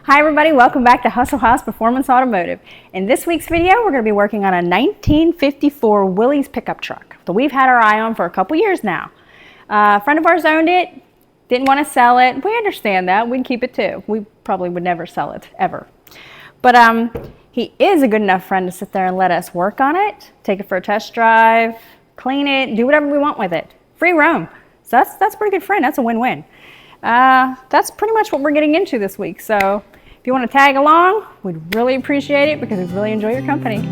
Hi everybody, welcome back to Hustle House Performance Automotive. In this week's video, we're going to be working on a 1954 Willys pickup truck that we've had our eye on for a couple years now. A friend of ours owned it, didn't want to sell it. We understand that, we'd keep it too. We probably would never sell it, ever. But he is a good enough friend to sit there and let us work on it, take it for a test drive, clean it, do whatever we want with it. Free roam. So that's a pretty good friend, that's a win-win. That's pretty much what we're getting into this week. So if you want to tag along, we'd really appreciate it because we really enjoy your company.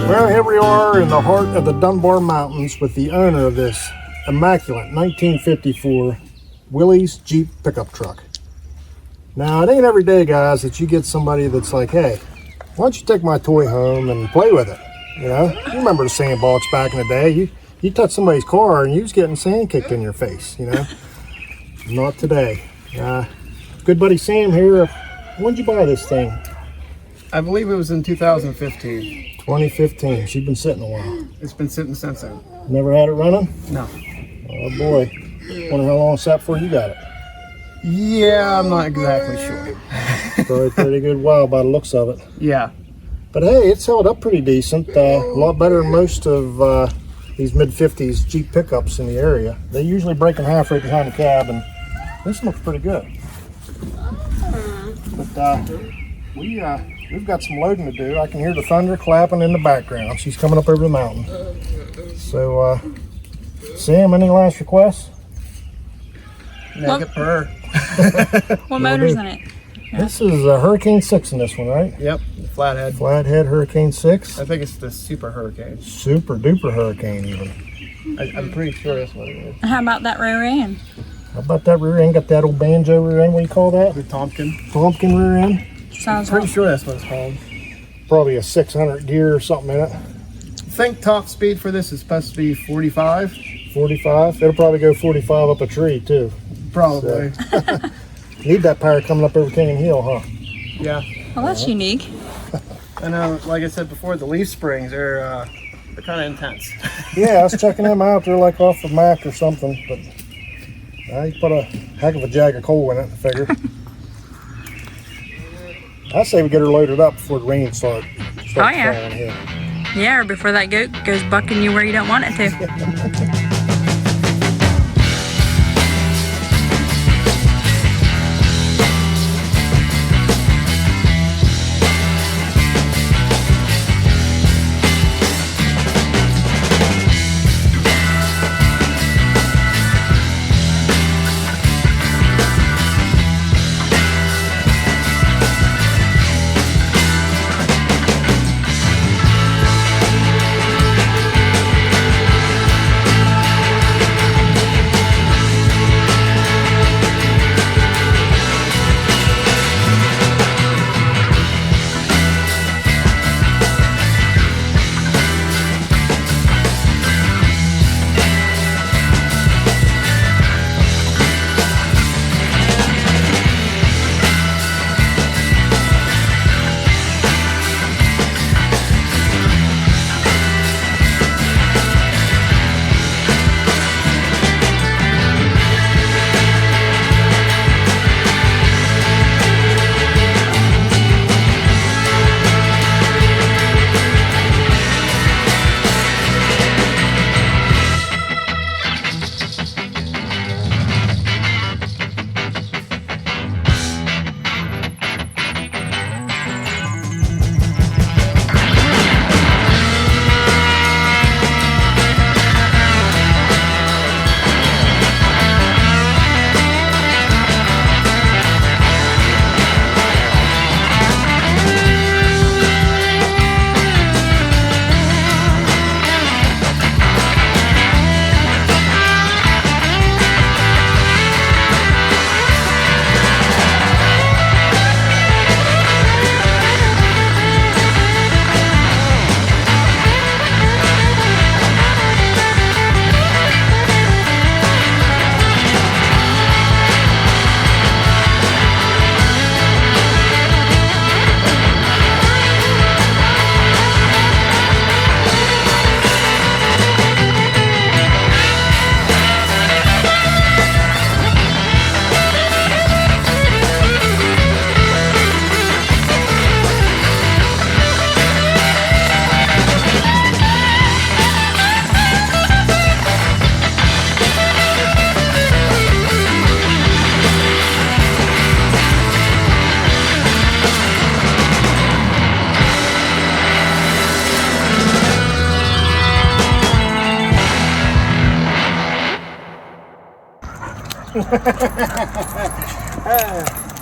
Well, here we are in the heart of the Dunbar Mountains with the owner of this immaculate 1954 Willys Jeep pickup truck. Now, it ain't every day, guys, that you get somebody that's like, hey, why don't you take my toy home and play with it? You know, you remember the sandbox back in the day. You touch somebody's car and you was getting sand kicked in your face, you know. Not today. Good buddy Sam here. When did you buy this thing? I believe it was in 2015. 2015. She's been sitting a while. It's been sitting since then. Never had it running? No. Oh boy. Wonder how long it sat before you got it. Yeah, I'm not exactly sure. Probably a pretty good while by the looks of it. Yeah. But hey, it's held up pretty decent. A lot better than most of these mid-50s Jeep pickups in the area. They usually break in half right behind the cab, and this looks pretty good. But we've got some loading to do. I can hear the thunder clapping in the background. She's coming up over the mountain. So, Sam, any last requests? Make it purr. What motor's in it? This is a Hurricane 6 in this one, right? Yep, the flathead. Flathead Hurricane 6. I think it's the Super Hurricane. Super duper Hurricane even. I'm pretty sure that's what it is. How about that rear end? How about that rear end? Got that old banjo rear end, what do you call that? The Tompkin. Tompkin rear end? Sounds Pretty sure that's what it's called. Probably a 600 gear or something in it. I think top speed for this is supposed to be 45. 45. It'll probably go 45 up a tree too. Probably. So, need that power coming up over Canyon Hill, huh? Yeah. Well, that's unique. I know, like I said before, the leaf springs are kind of intense. Yeah, I was checking them out. They're like off of Mac or something, but you put a heck of a jag of coal in it, I figure. I say we get her loaded up before the rain starts falling here. Yeah, or before that goat goes bucking you where you don't want it to.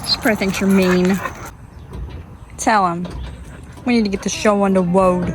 She probably thinks you're mean. Tell him. We need to get the show on the road.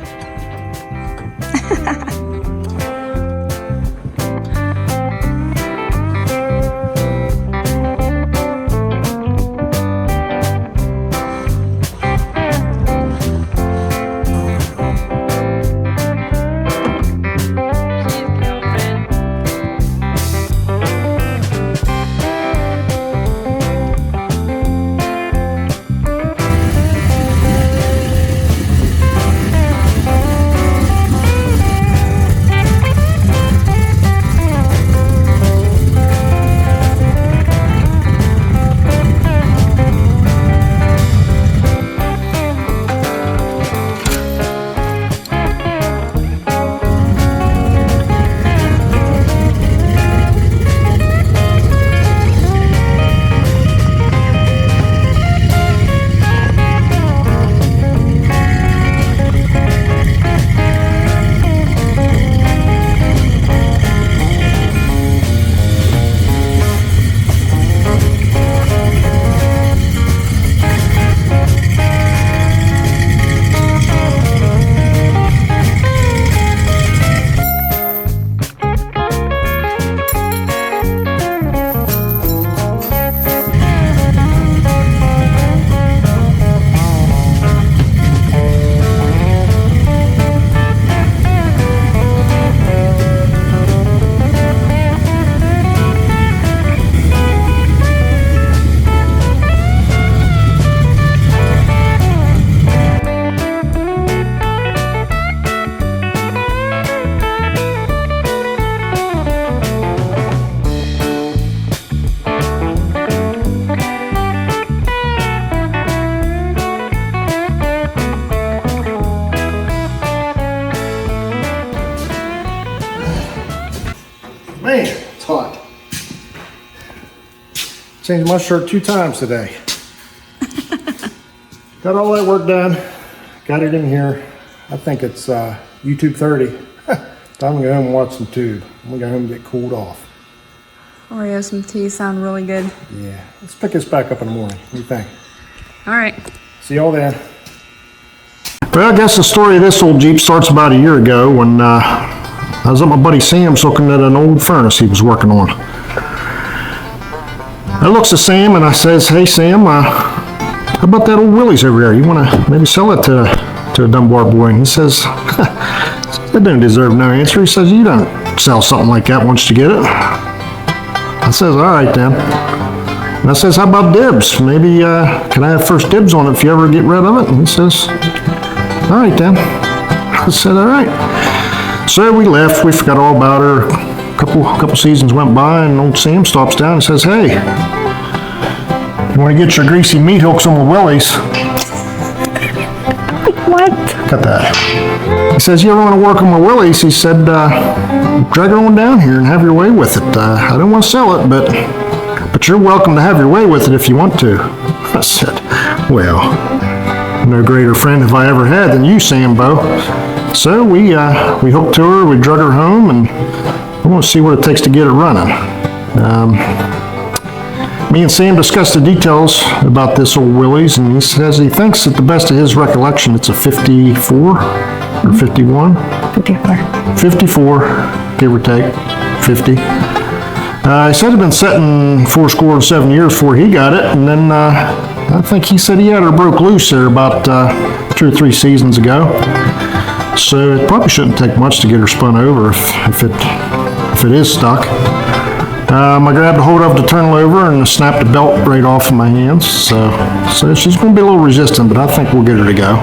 Man, it's hot. Changed my shirt 2 times today. Got all that work done. Got it in here. I think it's YouTube 30. Time to go home and watch some tube. I'm gonna go home and get cooled off. Oreos and tea sound really good. Yeah, let's pick this back up in the morning. What do you think? All right. See y'all then. Well, I guess the story of this old Jeep starts about a year ago when I was at my buddy Sam's looking at an old furnace he was working on. I looks at Sam and I says, "Hey Sam, how about that old Willys over there? You want to maybe sell it to a Dunbar boy?" And he says, "That don't deserve no answer." He says, "You don't sell something like that once you get it." I says, "All right then." And I says, "How about dibs? Maybe can I have first dibs on it if you ever get rid of it?" And he says, "All right then." I said, "All right." So we left. We forgot all about her. A couple seasons went by, and old Sam stops down and says, "Hey, you want to get your greasy meat hooks on the Willys?" What? Cut that. He says, "You ever want to work on my Willys?" He said, "Drag her on down here and have your way with it. I don't want to sell it, but you're welcome to have your way with it if you want to." I said, "Well, no greater friend have I ever had than you, Sambo." So we hooked to her, we drug her home, and we want to see what it takes to get it running. Me and Sam discussed the details about this old Willys, and he says he thinks, at the best of his recollection, it's a 54 or 51? 54. 54, give or take, 50. He said it'd been setting 7 years before he got it, and then I think he said he had her broke loose there about 2 or 3 seasons ago. So it probably shouldn't take much to get her spun over if it is stuck. I grabbed a hold of it to turn it over and snapped the belt right off of my hands. So she's going to be a little resistant, but I think we'll get her to go.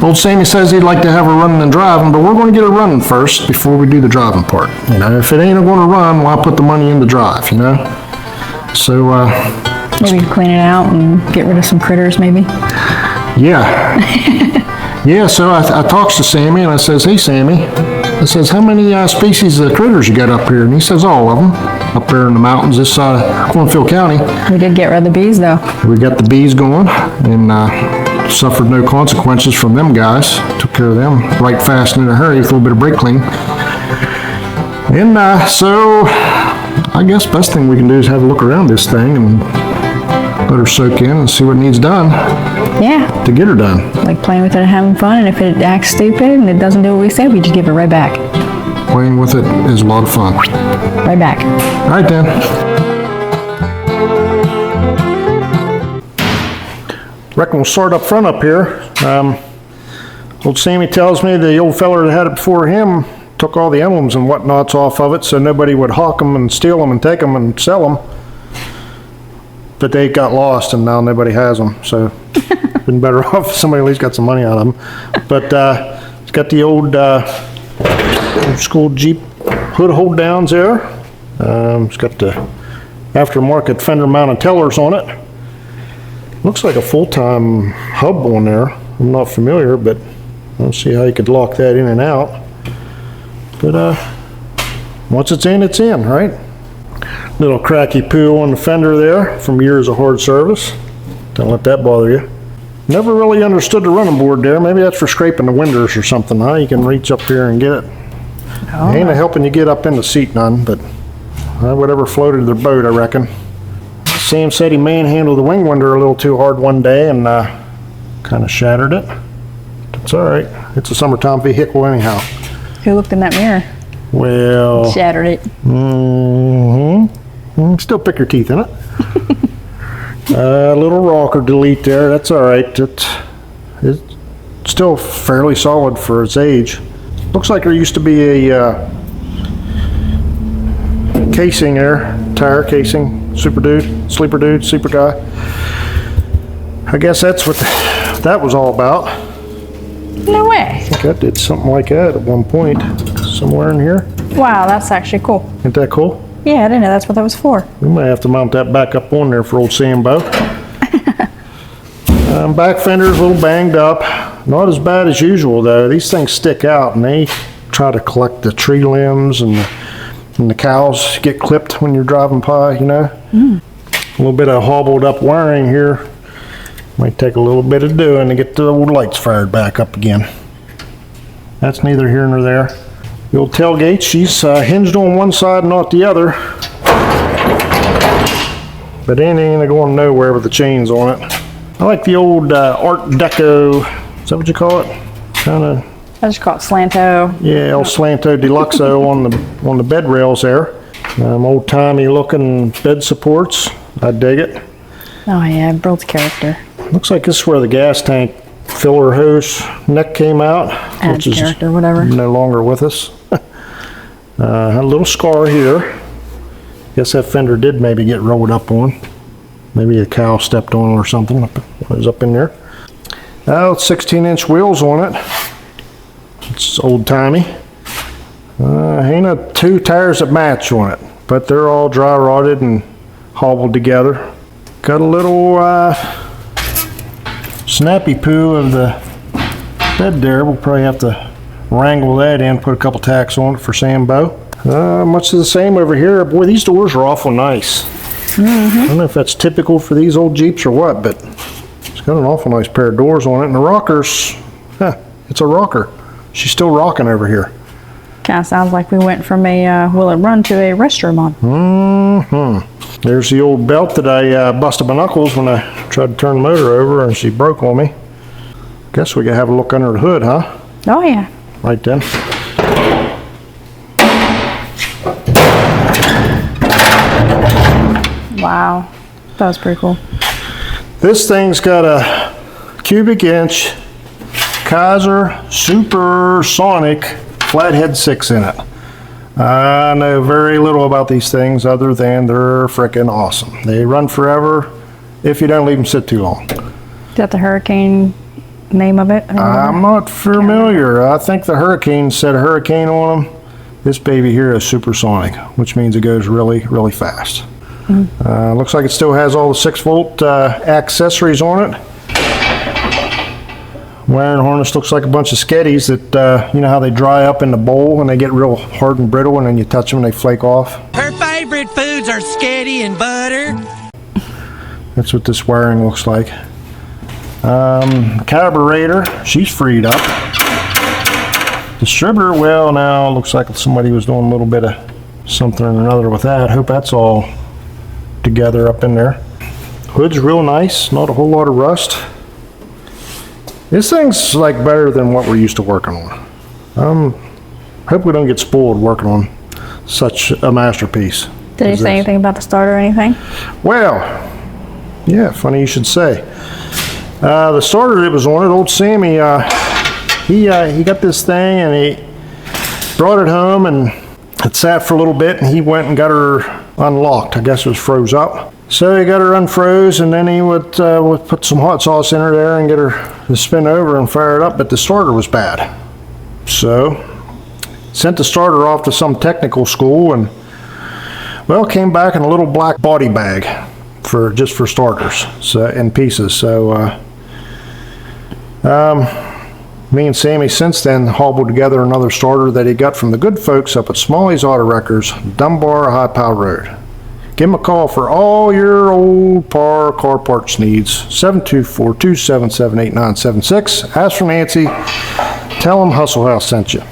Old Sammy says he'd like to have her running and driving, but we're going to get her running first before we do the driving part. You know, if it ain't going to run, why put the money in the drive, you know? So, maybe clean it out and get rid of some critters, maybe? Yeah. Yeah, so I talks to Sammy and I says, "Hey Sammy," I says, "how many species of critters you got up here?" And he says, "All of them, up there in the mountains this side of Cornfield County." We did get rid of the bees, though. We got the bees going and suffered no consequences from them guys. Took care of them right fast and in a hurry with a little bit of brake cleaning. And so I guess best thing we can do is have a look around this thing and let her soak in and see what needs done Yeah, to get her done. like playing with it and having fun, and if it acts stupid and it doesn't do what we say, we just give it right back. Playing with it is a lot of fun. Right back. All right then. Reckon we'll start up front up here. Old Sammy tells me the old feller that had it before him took all the emblems and whatnots off of it so nobody would hawk them and steal them and take them and sell them. But they got lost and now nobody has them. So been better off if somebody at least got some money out of them. But it's got the old school Jeep hood hold downs there. It's got the aftermarket fender mounted tellers on it. Looks like a full-time hub on there. I'm not familiar, but I'll see how you could lock that in and out. But once it's in, right? Little cracky poo on the fender there from years of hard service. Don't let that bother you. Never really understood the running board there. Maybe that's for scraping the windows or something, huh? You can reach up here and get it. Oh. Ain't helping you get up in the seat none, but whatever floated their boat, I reckon. Sam said he manhandled the wing winder a little too hard one day and kind of shattered it. It's all right. It's a summertime vehicle anyhow. Who looked in that mirror? Well, Shattered it. Still pick your teeth in it. A little rocker delete there. That's all right. It's still fairly solid for its age. Looks like there used to be a casing there, tire casing. Sleeper guy. I guess that's what that was all about. No way. I think I did something like that at one point, somewhere in here. Wow, that's actually cool. Ain't that cool? Yeah, I didn't know that's what that was for. We might have to mount that back up on there for old Sambo. Back fender's a little banged up. Not as bad as usual though. These things stick out and they try to collect the tree limbs and the cows get clipped when you're driving by, you know. A little bit of hobbled up wiring here. Might take a little bit of doing to get the old lights fired back up again. That's neither here nor there. The old tailgate, she's hinged on one side, not the other. But it ain't going nowhere with the chains on it. I like the old Art Deco, is that what you call it? Kind of. I just call it Slanto. Yeah, El Slanto Deluxo on the bed rails there. Old-timey looking bed supports. I dig it. Oh yeah, it builds character. Looks like this is where the gas tank filler hose neck came out. Adds character, whatever. No longer with us. A little scar here. Guess that fender did maybe get rolled up on. Maybe a cow stepped on or something. It was up in there. Oh, it's 16-inch wheels on it. It's old-timey. Ain't two tires that match on it, but they're all dry rotted and hobbled together. Got a little snappy poo of the bed there. We'll probably have to wrangle that in, put a couple tacks on it for Sambo. Much of the same over here. Boy, these doors are awful nice. I don't know if that's typical for these old Jeeps or what, but it's got an awful nice pair of doors on it. And the rockers, it's a rocker. She's still rocking over here. Kind of sounds like we went from a willitrun to a restroom on. There's the old belt that I busted my knuckles when I tried to turn the motor over and she broke on me. Guess we gotta have a look under the hood, huh? Oh yeah. Right then. Wow. That was pretty cool. This thing's got a cubic inch Kaiser Supersonic Flathead 6 in it. I know very little about these things other than they're frickin' awesome. They run forever if you don't leave them sit too long. Is that the Hurricane name of it? I'm not familiar. I think the Hurricane said a Hurricane on them. This baby here is supersonic, which means it goes really, really fast. Looks like it still has all the 6-volt accessories on it. Wiring harness looks like a bunch of sketties that, you know how they dry up in the bowl and they get real hard and brittle and then you touch them and they flake off? Her favorite foods are sketty and butter. That's what this wiring looks like. Carburetor, she's freed up. Distributor, well now looks like somebody was doing a little bit of something or another with that. Hope that's all together up in there. Hood's real nice, not a whole lot of rust. This thing's like better than what we're used to working on. Hope we don't get spoiled working on such a masterpiece. Did he say anything about the starter or anything? Well, yeah, funny you should say. The starter that was on it, old Sammy, he got this thing and he brought it home and it sat for a little bit and he went and got her unlocked. I guess it was froze up. So he got her unfroze and then he would put some hot sauce in her there and get her to spin over and fire it up, but the starter was bad. So sent the starter off to some technical school and, well, came back in a little black body bag just for starters, so in pieces. So me and Sammy since then hobbled together another starter that he got from the good folks up at Smalley's Auto Wreckers, Dunbar HiPa Road. Give him a call for all your old car parts needs. 724-277-8976. Ask for Nancy. Tell him Hustle House sent you.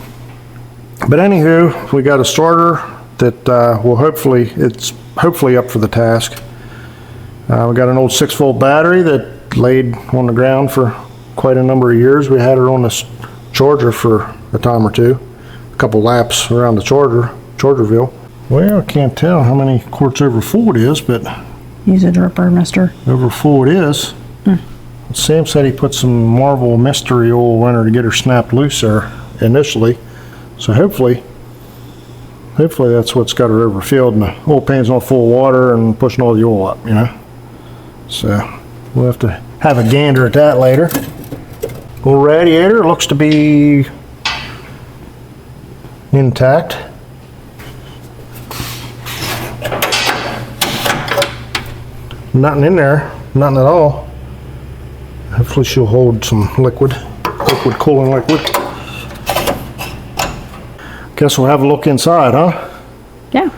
But anywho, we got a starter that will it's hopefully up for the task. We got an old 6-volt battery that laid on the ground for quite a number of years. We had her on this charger for a time or two, a couple laps around the Chargerville. Well, I can't tell how many quarts over full it is, but Use a dripper, mister. over full it is. Sam said he put some Marvel mystery oil in her to get her snapped loose there initially. So hopefully that's what's got her overfilled and the oil pan's not full of water and pushing all the oil up, you know. So we'll have to have a gander at that later. Little radiator looks to be intact. Nothing in there, nothing at all. Hopefully she'll hold some cooling liquid. Guess we'll have a look inside, huh? Yeah.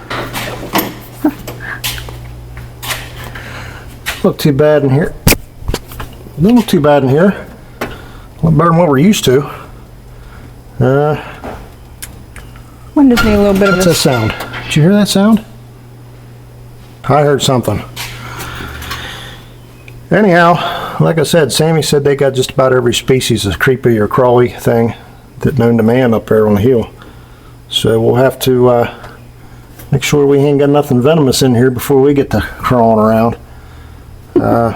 Look too bad in here. Doesn't look too bad in here. A lot better than what we're used to. One just need a little bit What's of that sound? Did you hear that sound? I heard something. Anyhow, like I said, Sammy said they got just about every species of creepy or crawly thing that known to man up there on the hill. So we'll have to make sure we ain't got nothing venomous in here before we get to crawling around. I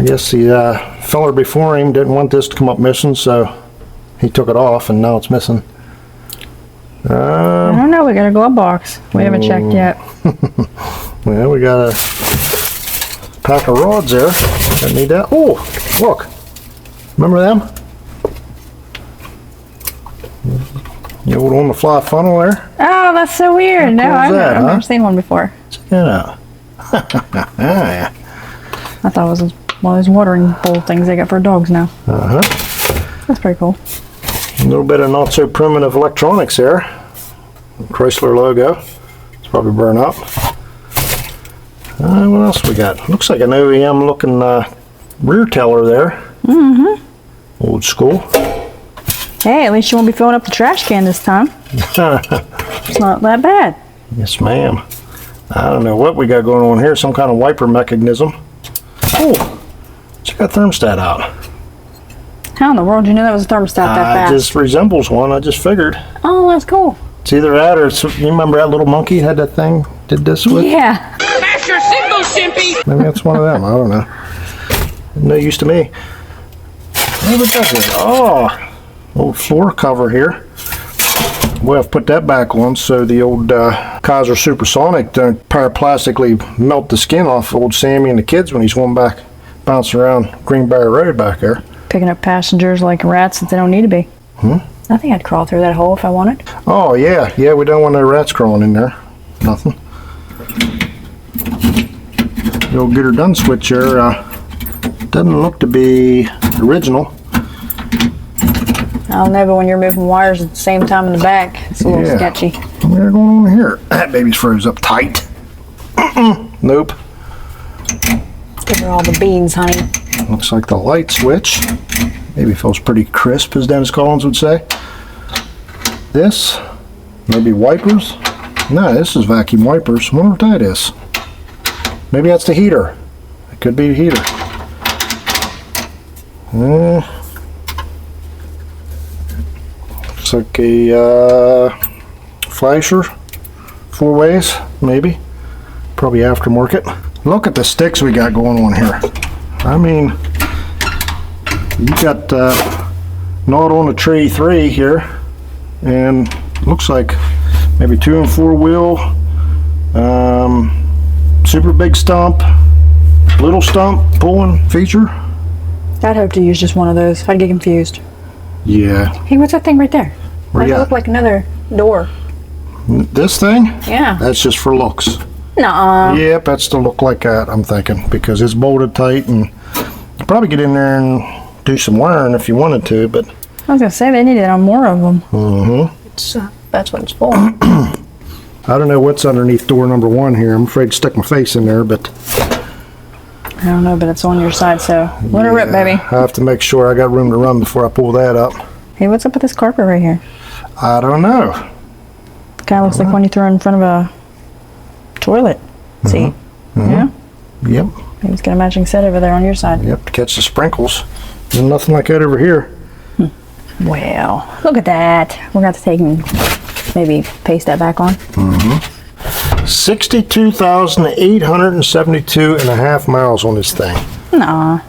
guess the feller before him didn't want this to come up missing, so he took it off and now it's missing. I don't know, we got a glove box. We haven't checked yet. Well, we got a pack of rods there. Don't need that. Oh, look. Remember them? The old on-the-fly funnel there. Oh, that's so weird. No, cool is that, I've huh? never seen one before. Check that out. Yeah. I thought it was one of those watering bowl things they got for dogs now. Uh-huh. That's pretty cool. A little bit of not so primitive electronics there. Chrysler logo. It's probably burned up. What else we got? Looks like an OEM looking rear teller there. Mm-hmm. Old school. Hey, at least you won't be filling up the trash can this time. It's not that bad. Yes, ma'am. I don't know what we got going on here. Some kind of wiper mechanism. Oh, check that thermostat out. How in the world did you know that was a thermostat that fast? It just resembles one. I just figured. Oh, that's cool. It's either that or you remember that little monkey had that thing did this with? Yeah. Smash your signal, Stimpy! Maybe that's one of them. I don't know. No use to me. What was that? Oh, old floor cover here. Well, I've put that back on so the old Kaiser Supersonic don't pyroplastically melt the skin off old Sammy and the kids when he's going back, bouncing around Greenberry Road back there. Picking up passengers like rats that they don't need to be. I think I'd crawl through that hole if I wanted. Oh, yeah. Yeah, we don't want no rats crawling in there. Nothing. The old get her done switch there doesn't look to be original. I don't know, but when you're moving wires at the same time in the back, it's a little sketchy. What's going on here? That baby's froze up tight. Nope. Give her all the beans, honey. Looks like the light switch. Maybe feels pretty crisp, as Dennis Collins would say. This Maybe wipers? No, this is vacuum wipers. I wonder what that is. Maybe that's the heater. It could be the heater. Looks like a flasher. 4 ways, maybe. Probably aftermarket. Look at the sticks we got going on here. I mean, you got Not on the Tree 3 here, and looks like maybe 2 and 4 wheel, super big stump, little stump pulling feature. I'd hope to use just one of those. I'd get confused. Yeah. Hey, what's that thing right there? Where Why does you it at? look like another door? This thing? Yeah. That's just for looks. Nuh-uh. Yep, that's to look like that, I'm thinking, because it's bolted tight, and you probably get in there and do some wiring if you wanted to, but I was gonna say they needed on more of them. mm-hmm. That's what it's for. I don't know what's underneath door number 1 here. I'm afraid to stick my face in there, but I don't know, but it's on your side, so let her rip, baby. I have to make sure I got room to run before I pull that up. Hey, what's up with this carpet right here? I don't know. Kind of looks like one you throw in front of a toilet seat. Yeah? Yep, Maybe it's got a matching set over there on your side. yep, to catch the sprinkles. There's nothing like that over here. Well, look at that. We're going to have to take and maybe paste that back on. 62,872 and a half miles on this thing. Nah.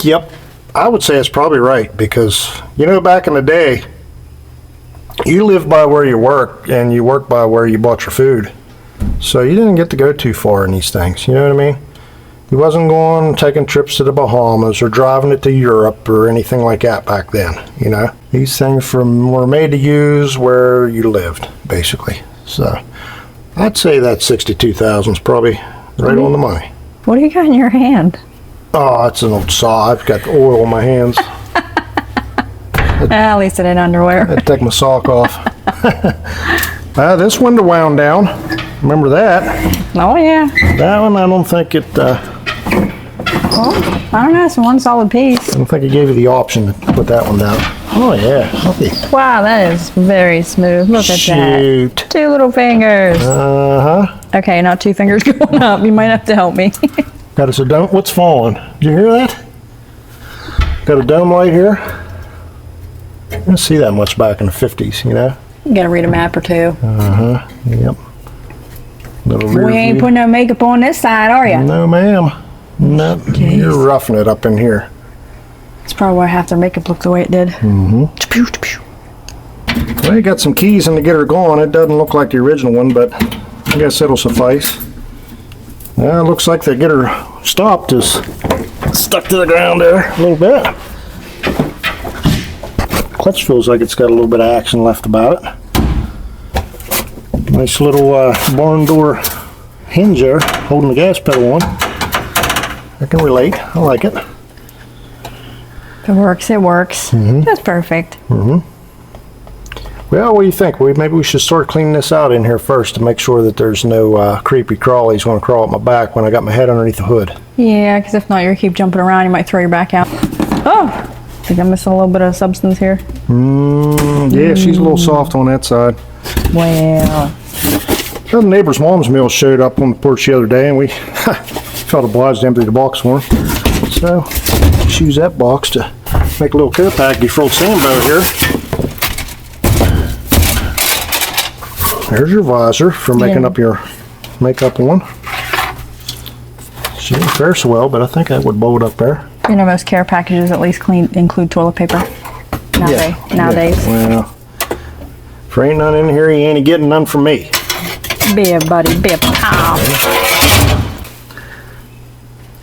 Yep, I would say it's probably right, because, you know, back in the day, you lived by where you work, and you worked by where you bought your food. So you didn't get to go too far in these things, you know what I mean? You wasn't going taking trips to the Bahamas or driving it to Europe or anything like that back then, you know? These things were made to use where you lived, basically. So I'd say that 62,000 is probably right on the money. What do you got in your hand? Oh, it's an old saw. I've got oil on my hands. At least it ain't underwear. I'd take my sock off. This window wound down. Remember that? Oh, yeah. That one, I don't think it, Well, I don't know. It's one solid piece. I don't think it gave you the option to put that one down. Oh yeah, okay. Wow, that is very smooth. Look at Shoot. that. 2 little fingers. Uh-huh. Okay, not 2 fingers going up. You might have to help me. Got us a dome. What's falling? Did you hear that? Got a dome light here. I didn't see that much back in the 50s, you know? You gotta read a map or 2. Uh-huh, yep. Little rear We ain't view. putting no makeup on this side, are ya? No, ma'am. No, Jeez. you're roughing it up in here. That's probably why half their makeup looked the way it did. Mm-hmm. Well, you got some keys in to get her going. It doesn't look like the original one, but I guess it'll suffice. Well, it looks like the get her stopped is stuck to the ground there a little bit. Clutch feels like it's got a little bit of action left about it. Nice little barn door hinge there, holding the gas pedal on. I can relate. I like it. If it works, it works. That's perfect. Well, what do you think? Maybe we should start cleaning this out in here first to make sure that there's no creepy crawlies want to crawl up my back when I got my head underneath the hood. Yeah, because if not, you'll keep jumping around. You might throw your back out. Oh! I think I'm missing a little bit of substance here. Yeah, she's a little soft on that side. Well, The neighbor's mom's meal showed up on the porch the other day, and we felt obliged to empty the box for him. So, just use that box to make a little care package for old Sambo here. There's your visor for making up your makeup on. She didn't fare so well, but I think that would bolt up there. you know, most care packages at least include toilet paper nowadays. Yeah. Well, if there ain't none in here, you ain't getting none from me. Be a buddy, be a pal.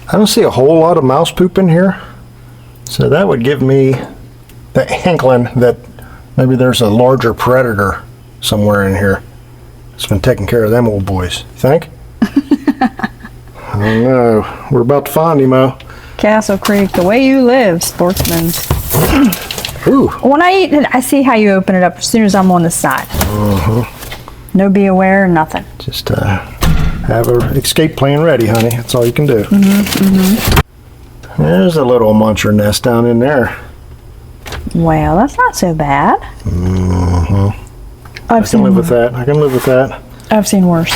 I don't see a whole lot of mouse poop in here, so that would give me the inkling that maybe there's a larger predator somewhere in here that's been taking care of them old boys. You think? I don't know. We're about to find him, though. Castle Creek, the way you live, sportsman. Ooh. When I eat it, I see how you open it up as soon as I'm on the side. No be aware, nothing. Just have an escape plan ready, honey. That's all you can do. There's a little muncher nest down in there. Well, that's not so bad. I can live with that. I can live with that. I've seen worse.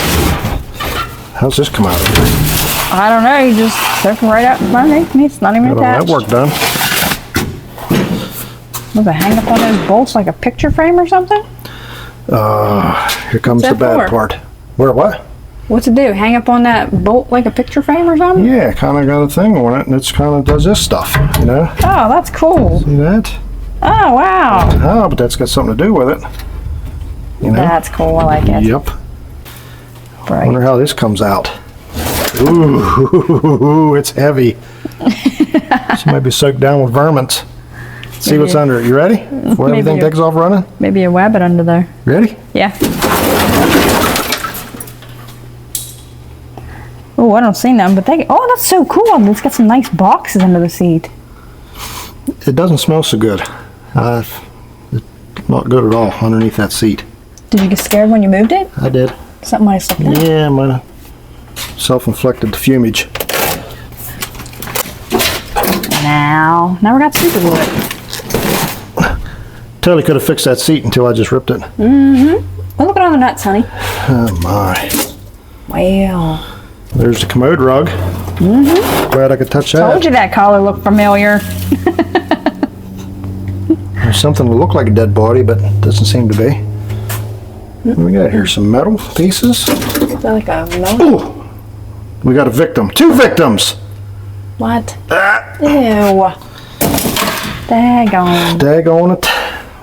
How's this come out of here? I don't know. You just took it right out underneath me. It's not even Got all attached. that work done. Was it hang up on those bolts like a picture frame or something? Here comes the What's that bad for? part. Where what? What's it do? Hang up on that bolt like a picture frame or something? Yeah, kind of got a thing on it, and it's kind of does this stuff, you know? Oh, that's cool. See that? Oh, wow. Oh, but that's got something to do with it. You know? That's cool. I like it. Yep. Right. Wonder how this comes out. Ooh, it's heavy. This might be soaked down with vermins. See what's under it. You ready? Before Maybe everything you- takes off running? Maybe a wabbit under there. Ready? Yeah. Oh, I don't see none, but oh, that's so cool. It's got some nice boxes under the seat. It doesn't smell so good. It's not good at all underneath that seat. Did you get scared when you moved it? I did. Something might have slipped in. Yeah, my self-inflicted fumage. Now we got super glue it. Totally could have fixed that seat until I just ripped it. Well, look at all the nuts, honey. Oh my. Well, There's the commode rug. Glad I could touch that. told you that collar looked familiar. There's something that looked like a dead body, but doesn't seem to be. What do we got here? Some metal pieces. Is that like a melon? Ooh, we got a victim. 2 victims. What? Ew. Daggone. Daggone it.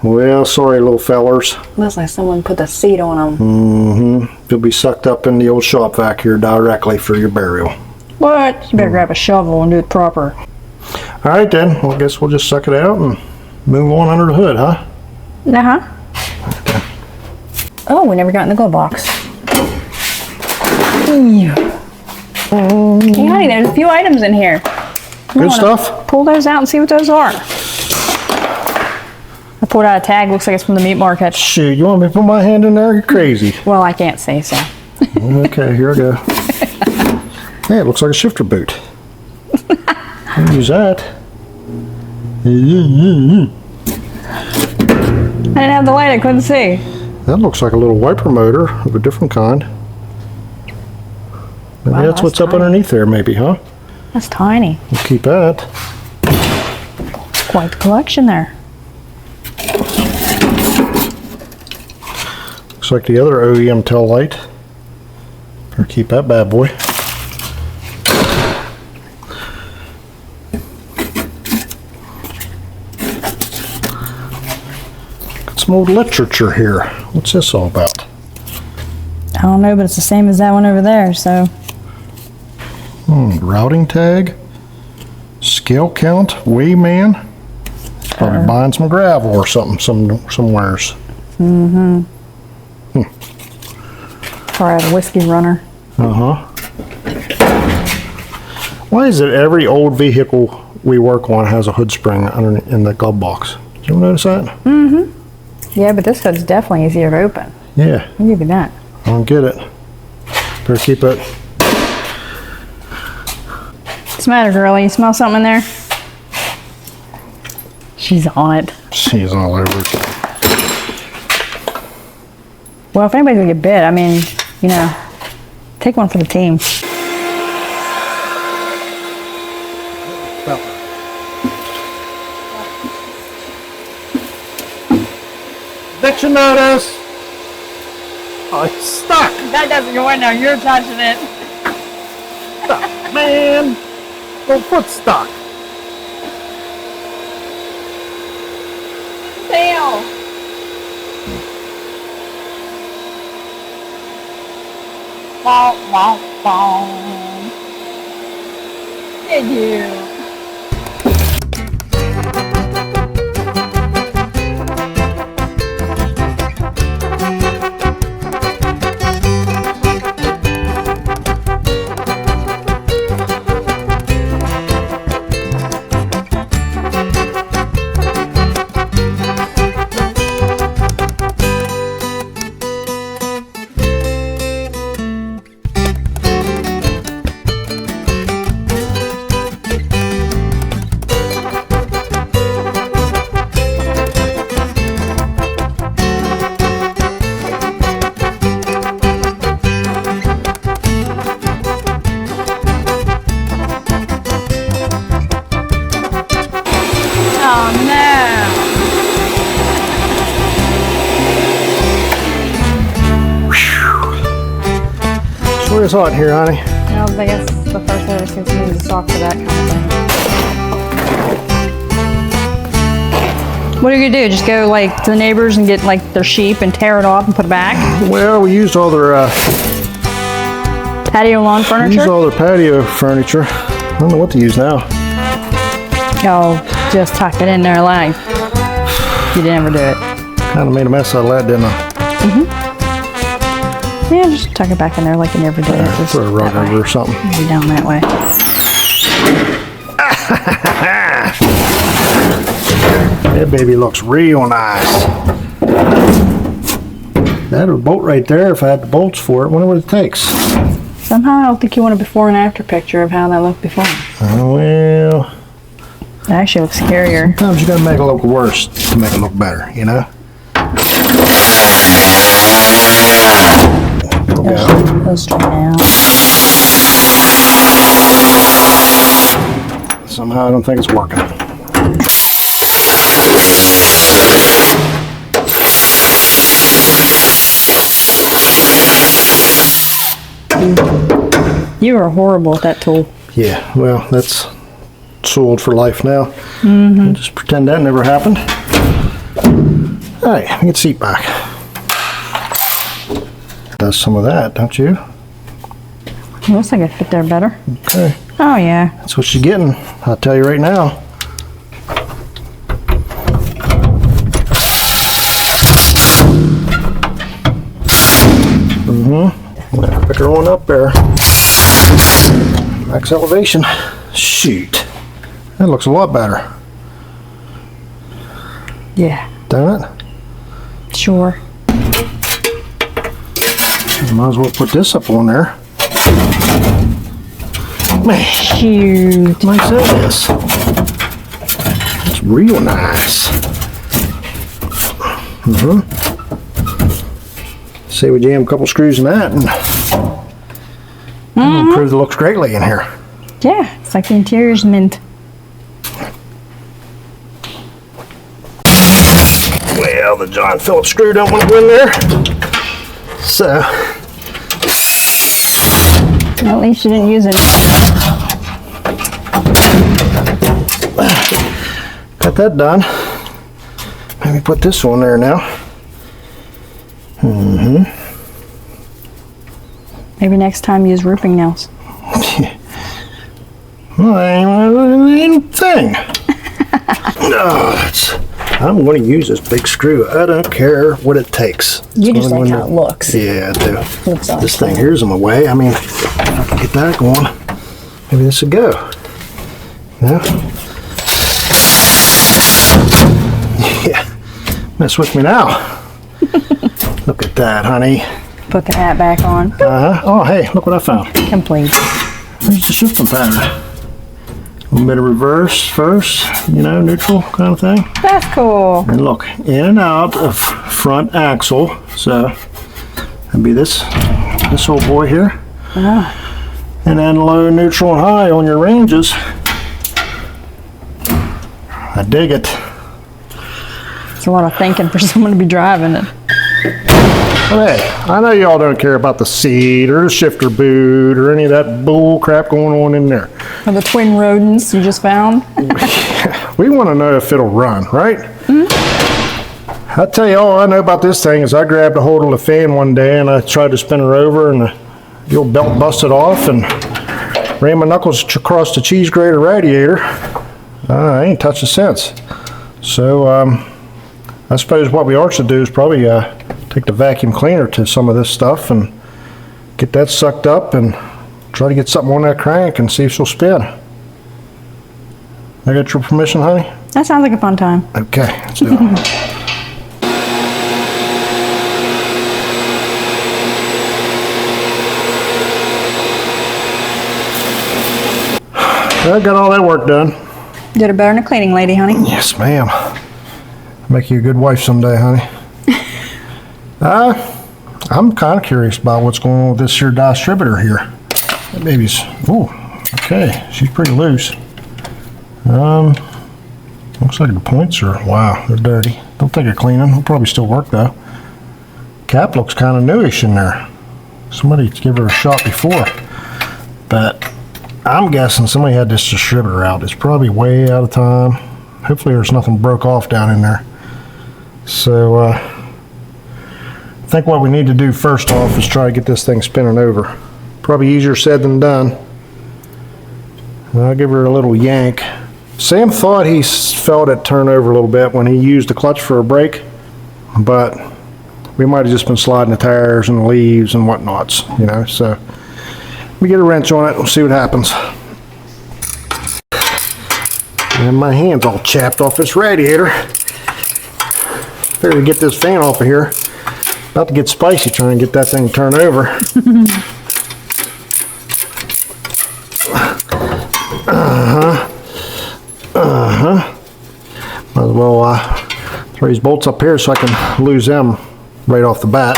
Well, sorry, little fellers. Looks like someone put the seat on them. You'll be sucked up in the old shop vac here directly for your burial. What? You better grab a shovel and do it proper. All right, then. Well, I guess we'll just suck it out and move on under the hood, huh? Uh-huh. Oh, we never got in the glove box. Hey, honey, there's a few items in here. Good stuff. Pull those out and see what those are. I pulled out a tag. Looks like it's from the meat market. Shoot, you want me to put my hand in there? You're crazy. Well, I can't say so. Okay, here I go. Hey, it looks like a shifter boot. I'll use that. I didn't have the light. I couldn't see. That looks like a little wiper motor of a different kind. Maybe Wow, that's what's that's up underneath there, maybe, huh? That's tiny. We'll keep that. Quite the collection there. Looks like the other OEM tail light. Better keep that bad boy. Got some old literature here. What's this all about? I don't know, but it's the same as that one over there, so. Routing tag, scale count, weigh man. Probably buying some gravel or something somewheres. Probably a whiskey runner. Why is it every old vehicle we work on has a hood spring in the glove box? Did you ever notice that? Yeah, but this hood's definitely easier to open. Yeah, I'll give you that. I don't get it. Better keep it. What's the matter, girlie? You smell something in there? She's on it. She's all over it. Well, if anybody's gonna get bit, I mean, you know, take one for the team. Eviction notice! Oh, it's stuck! That doesn't go in there. You're touching it. Man! Little foot stuck. Tail. Bonk, bonk, bonk. Did you? What is hot in here, honey? No, I guess the first ever since we need to talk for that kind of thing. What are you gonna do? Just go like to the neighbors and get like their sheep and tear it off and put it back? Well, we used all their Patio lawn furniture? patio furniture. I don't know what to use now. Oh, just tuck it in there like you didn't ever do it. Kind of made a mess out of that, didn't I? Yeah, just tuck it back in there like you never did it. Just Throw a rug that way. over or something. Maybe down that way. That baby looks real nice. That would bolt right there if I had the bolts for it. Wonder what it takes. Somehow I don't think you want a before and after picture of how that looked before. Oh, well. It actually looks scarier. Sometimes you gotta make it look worse to make it look better, you know? Go straight down. Somehow I don't think it's working. You are horrible at that tool. Yeah, well, that's sold for life now. Just pretend that never happened. All right, get the seat back. Does some of that, don't you? Looks like it fit there better. Okay, Oh yeah. that's what you're getting. I'll tell you right now. Pick her on up there. Max elevation. Shoot. That looks a lot better, Yeah. don't it? Sure. Might as well put this up on there. Man, Shoot. nice it is. It's real nice. Say we jam a couple screws in that and improve the looks greatly in here. Yeah, it's like the interior's mint. Well, the John Phillips screw don't want to go in there. So, At least you didn't use it. got that done. Maybe put this on there now. Maybe next time use roofing nails. Well, ain't thing. No, I'm going to use this big screw. I don't care what it takes. You It's just gonna like go how in it looks. there. Yeah, I do. Looks awesome. This thing here's in my way. I mean, if I can get that going, maybe this would go. No? Yeah. Mess with me now. Look at that, honey. Put the hat back on. Oh, hey, look what I found. Complete. There's the shifting pattern. A little bit of reverse first, you know, neutral kind of thing. That's cool. And look, in and out of front axle. So that'd be this old boy here. And then low, neutral, and high on your ranges. I dig it. It's a lot of thinking for someone to be driving it. Well, hey, I know y'all don't care about the seat or the shifter boot or any of that bull crap going on in there. Or the twin rodents you just found. We want to know if it'll run, right? I tell you, all I know about this thing is I grabbed a hold of the fan one day and I tried to spin her over and the old belt busted off and ran my knuckles across the cheese grater radiator. I ain't touched it since. So I suppose what we ought to do is probably take the vacuum cleaner to some of this stuff and get that sucked up and try to get something on that crank and see if she'll spin. I got your permission, honey? That sounds like a fun time. Okay, let's do it. I got all that work done. Did it better than a cleaning lady, honey. Yes, ma'am. Make you a good wife someday, honey. I'm kind of curious about what's going on with this here distributor here. That baby's, ooh, okay, she's pretty loose. Looks like the points are, wow, they're dirty. Don't think of cleaning, they'll probably still work though. Cap looks kind of newish in there. somebody give her a shot before, but I'm guessing somebody had this distributor out. It's probably way out of time. Hopefully there's nothing broke off down in there. So I think what we need to do first off is try to get this thing spinning over. Probably easier said than done. I'll give her a little yank. Sam thought he felt it turn over a little bit when he used the clutch for a brake, but we might have just been sliding the tires and the leaves and whatnots, you know. So we get a wrench on it and see what happens. And my hand's all chapped off this radiator. Better get this fan off of here. About to get spicy trying to get that thing turned over. Might as well throw these bolts up here so I can lose them right off the bat.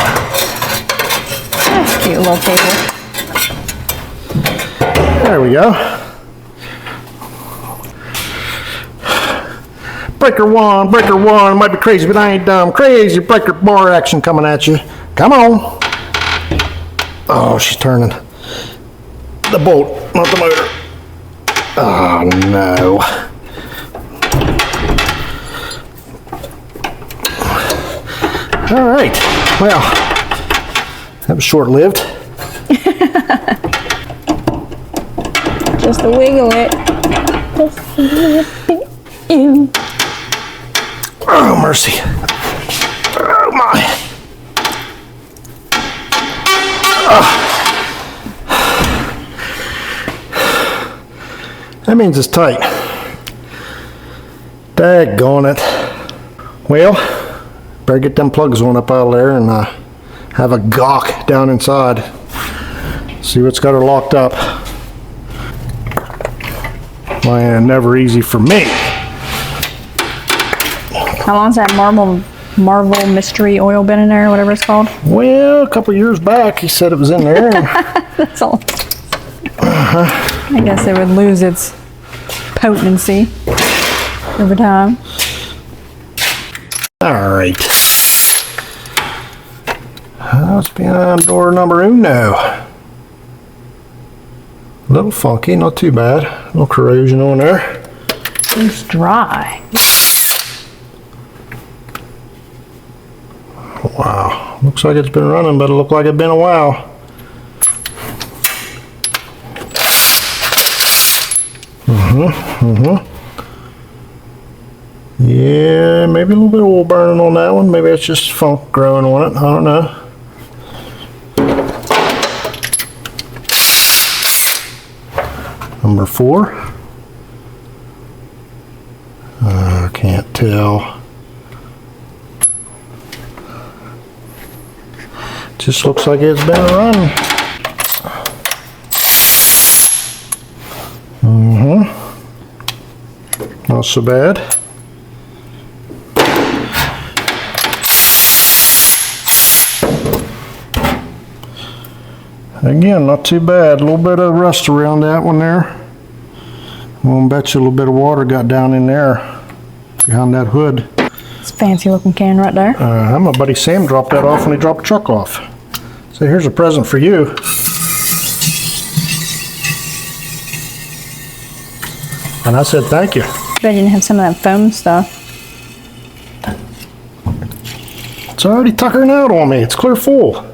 That's a cute little table. There we go. Breaker one, might be crazy, but I ain't dumb. Crazy breaker bar action coming at you. Come on. Oh, she's turning the bolt, not the motor. Oh, no. All right. Well, that was short-lived. Just to wiggle it. Oh, mercy. Oh, my. Oh. That means it's tight. Daggone it. Well, better get them plugs on up out of there and have a gawk down inside. See what's got her locked up. Well, never easy for me. How long's that Marvel Mystery Oil been in there, whatever it's called? Well, a couple years back, he said it was in there. That's all. I guess it would lose its potency over time. All right. Let's be on door number uno. A little funky, not too bad. A little corrosion on there. It's dry. Wow. Looks like it's been running, but it looked like it's been a while. Yeah, maybe a little bit of oil burning on that one. Maybe it's just funk growing on it. I don't know. Number 4. I can't tell. Just looks like it's been running. Not so bad. Again, not too bad. A little bit of rust around that one there. I'm gonna bet you a little bit of water got down in there behind that hood. It's a fancy looking can right there. My buddy Sam dropped that off when he dropped the truck off. So here's a present for you. And I said thank you. Bet you didn't have some of that foam stuff. It's already tuckering out on me. It's clear full.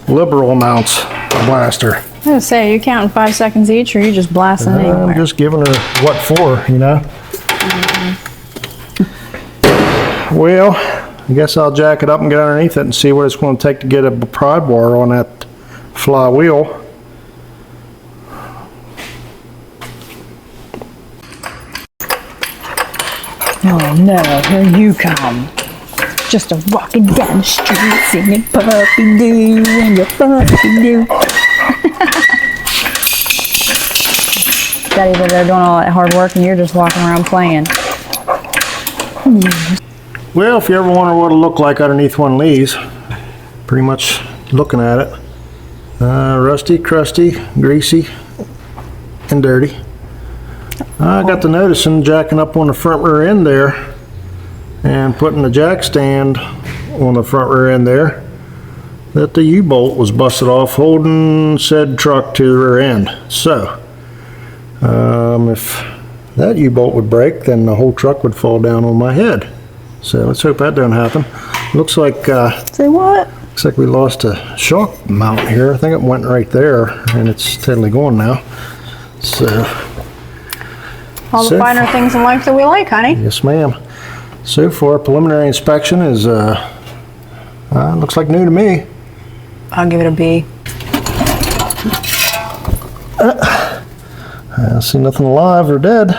Liberal amounts of blaster. I was gonna say, are you counting 5 seconds each, or are you just blasting anywhere? I'm just giving her what for, you know. Well, I guess I'll jack it up and get underneath it and see what it's going to take to get a pry bar on that flywheel. Oh no, here you come. Just a walking down the street singing puppy doo and your puppy doo. Daddy over there doing all that hard work and you're just walking around playing. Well, if you ever wonder what it'll look like underneath one of these, pretty much looking at it. Rusty, crusty, greasy, and dirty. I got to noticing jacking up on the front rear end there and putting the jack stand on the front rear end there that the U-bolt was busted off holding said truck to the rear end. So, if that U-bolt would break, then the whole truck would fall down on my head. So let's hope that doesn't happen. Looks like, Say what? looks like we lost a shock mount here. I think it went right there, and it's totally gone now. So, All the So- finer things in life that we like, honey. yes, ma'am. So far, preliminary inspection is, looks like new to me. I'll give it a B. I don't see nothing alive or dead,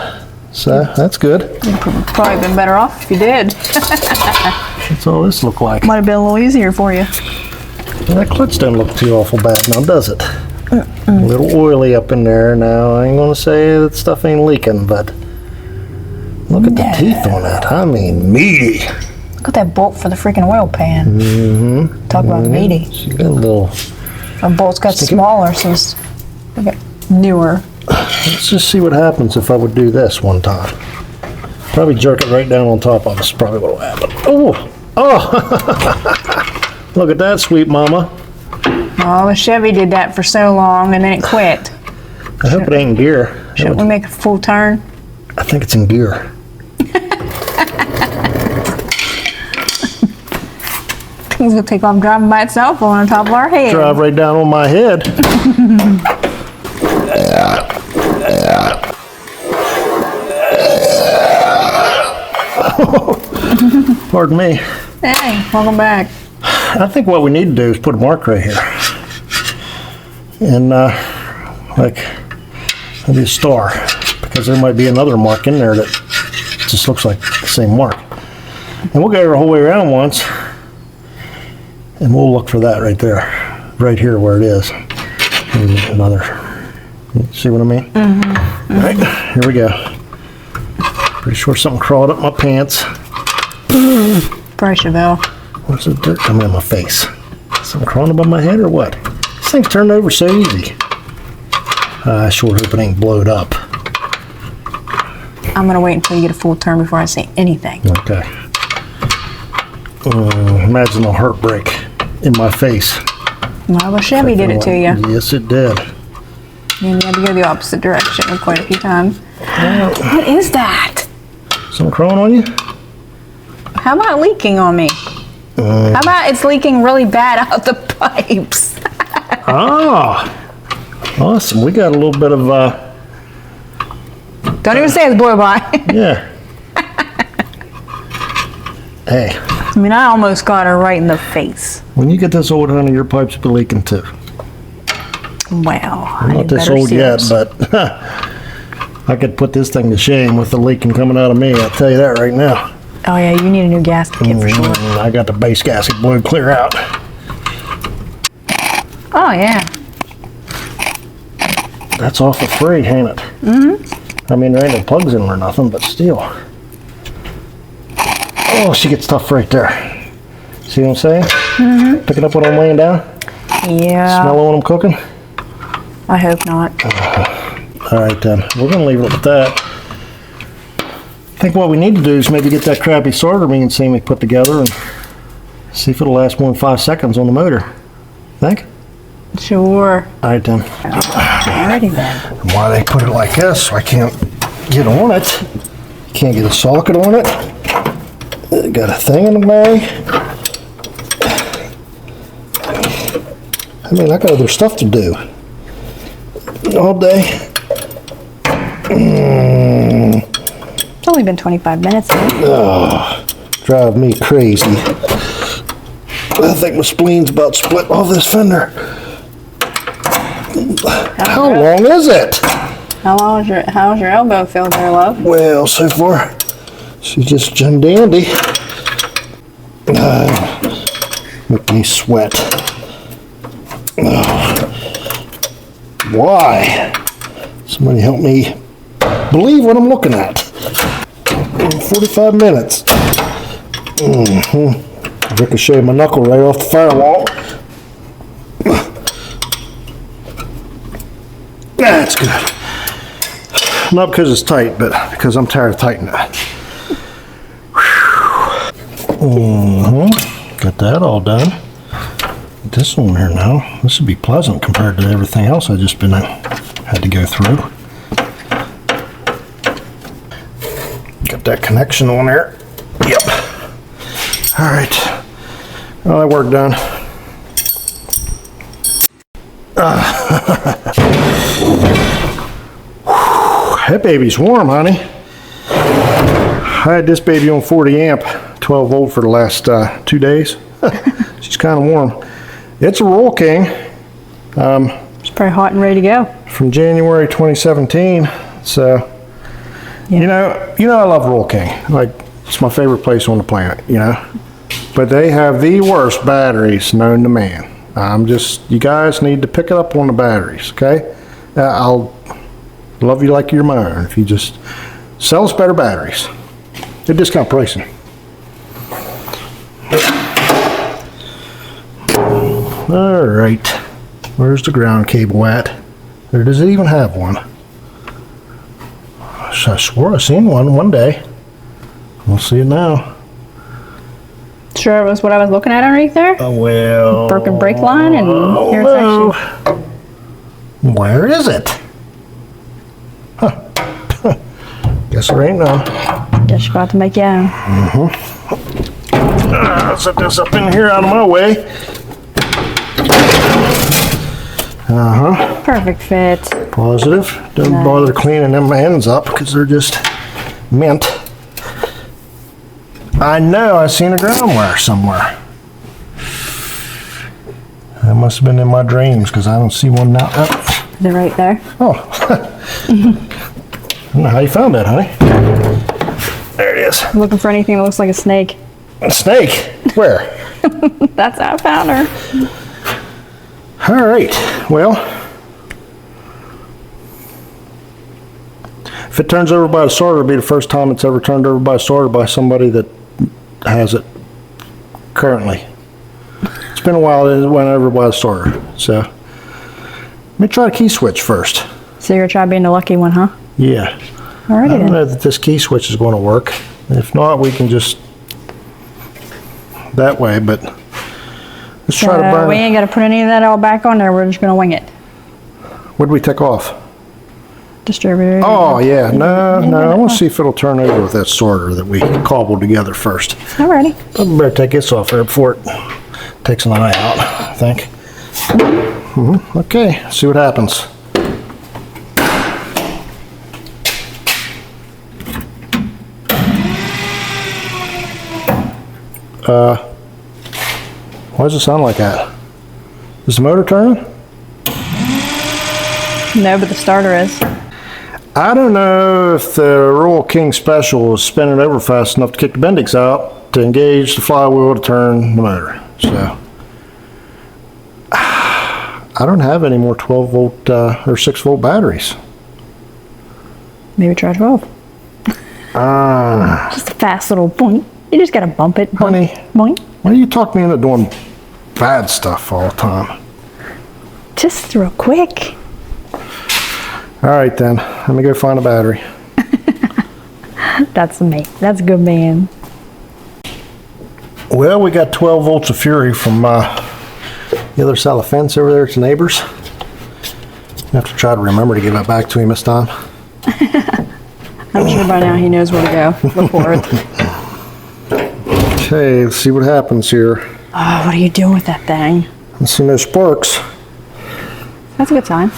so that's good. You'd probably been better off if you did. That's all this look like. Might have been a little easier for you. That clutch doesn't look too awful bad now, does it? A little oily up in there now. I ain't gonna say that stuff ain't leaking, but look at the teeth on that. I mean, meaty. Look at that bolt for the freaking oil pan. Mm-hmm. Talk about meaty. She got a little. Our bolts got smaller since they got newer. Let's just see what happens if I would do this one time. Probably jerk it right down on top of us. Probably what'll happen. Oh, oh! Look at that, sweet mama. Oh, the Chevy did that for so long and then it quit. I hope it ain't in gear. Shouldn't we make a full turn? I think it's in gear. Things will take off driving by itself on top of our head. Drive right down on my head. Pardon me. Hey, welcome back. I think what we need to do is put a mark right here. And like maybe a star, because there might be another mark in there that just looks like the same mark. And we'll go the whole way around once, and we'll look for that right there, right here where it is. And another. See what I mean? Mm-hmm. All right, here we go. Pretty sure something crawled up my pants. Probably Chevelle. What's the dirt coming in my face? Something crawling above my head or what? This thing's turned over so easy. I sure hope it ain't blowed up. I'm gonna wait until you get a full turn before I say anything. Okay. Imagine a heartbreak in my face. Well, the Chevy did it to you. Yes, it did. And you had to go the opposite direction quite a few times. What is that? Something crawling on you? How about leaking on me? How about it's leaking really bad out the pipes? Awesome. We got a little bit of, Don't even say it's blow by. yeah. Hey, I mean, I almost got her right in the face. when you get this old, honey, your pipes will be leaking too. Well, I'm not this old yet, but I could put this thing to shame with the leaking coming out of me. I'll tell you that right now. Oh yeah, you need a new gasket kit for sure. I got the base gasket blew clear out. Oh yeah. That's awful free, ain't it? Mm-hmm. I mean, there ain't no plugs in or nothing, but still. Oh, she gets tough right there. See what I'm saying? Mm-hmm. Picking up when I'm laying down? Yeah. Smell it when I'm cooking? I hope not. All right, then. We're going to leave it with that. I think what we need to do is maybe get that crappy starter me and see me put together and see if it'll last more than 5 seconds on the motor. Think? Sure. All right, then. Alrighty then. And why they put it like this, so I can't get on it. Can't get a socket on it. Got a thing in the way. I mean, I got other stuff to do all day. It's only been 25 minutes. Drive me crazy. I think my spleen's about split off this fender. How long is it? How's your elbow feel there, love? Well, so far, she's just Jim Dandy. Make me sweat. Why? Somebody help me believe what I'm looking at. 45 minutes. Ricocheted my knuckle right off the firewall. That's good. Not because it's tight, but because I'm tired of tightening it. Got that all done. This one here now, this would be pleasant compared to everything else I just had to go through. Got that connection on there. Yep. All right. All that work done. That baby's warm, honey. I had this baby on 40 amp, 12 volt for the last 2 days. She's kind of warm. It's a Roll King. It's pretty hot and ready to go. From January 2017. So, Yeah. you know I love Roll King. Like, it's my favorite place on the planet, you know. But they have the worst batteries known to man. You guys need to pick it up on the batteries, okay? I'll love you like you're my own if you just sell us better batteries. At discount pricing. All right. Where's the ground cable at? Or does it even have one? I swore I seen one day. We'll see it now. Sure, it was what I was looking at underneath there. Oh, well. Broken brake line, and here's no. actually. Where is it? Huh. Guess there ain't none. Guess you're about to make your own. Set this up in here out of my way. Perfect fit. Positive. Don't Nice. bother cleaning them ends up because they're just mint. I know I seen a ground wire somewhere. That must have been in my dreams because I don't see one now. Oh. They're right there. Oh. I don't know how you found that, honey. There it is. I'm looking for anything that looks like a snake. A snake? Where? That's how I found her. All right. Well, if it turns over by the starter, it'll be the first time it's ever turned over by a starter by somebody that has it currently. It's been a while that it went over by the starter. So let me try the key switch first. So you're gonna try being the lucky one, huh? Yeah. Alrighty I don't then. know that this key switch is going to work. If not, we can just that way, but let's try to burn we it. ain't got to put any of that all back on there. We're just gonna wing it. What did we take off? Distributor. Oh, yeah. No. I want to see if it'll turn over with that starter that we cobbled together first. Alrighty. I better take this off there before it takes an eye out, I think. Okay, see what happens. Why does it sound like that? Is the motor turning? No, but the starter is. I don't know if the Royal King Special is spinning over fast enough to kick the Bendix out to engage the flywheel to turn the motor. So I don't have any more 12 volt or 6 volt batteries. Maybe try 12. Just a fast little boink. You just gotta bump it. Boink, Honey. Boink. Why do you talk me into doing bad stuff all the time? Just real quick. All right then, let me go find a battery. That's me. That's a good man. Well, we got 12 volts of fury from the other side of the fence over there to neighbors. I have to try to remember to give that back to him this time. I'm sure by now he knows where to go. Look for it. Okay, let's see what happens here. Oh, what are you doing with that thing? I see no sparks. That's a good sign.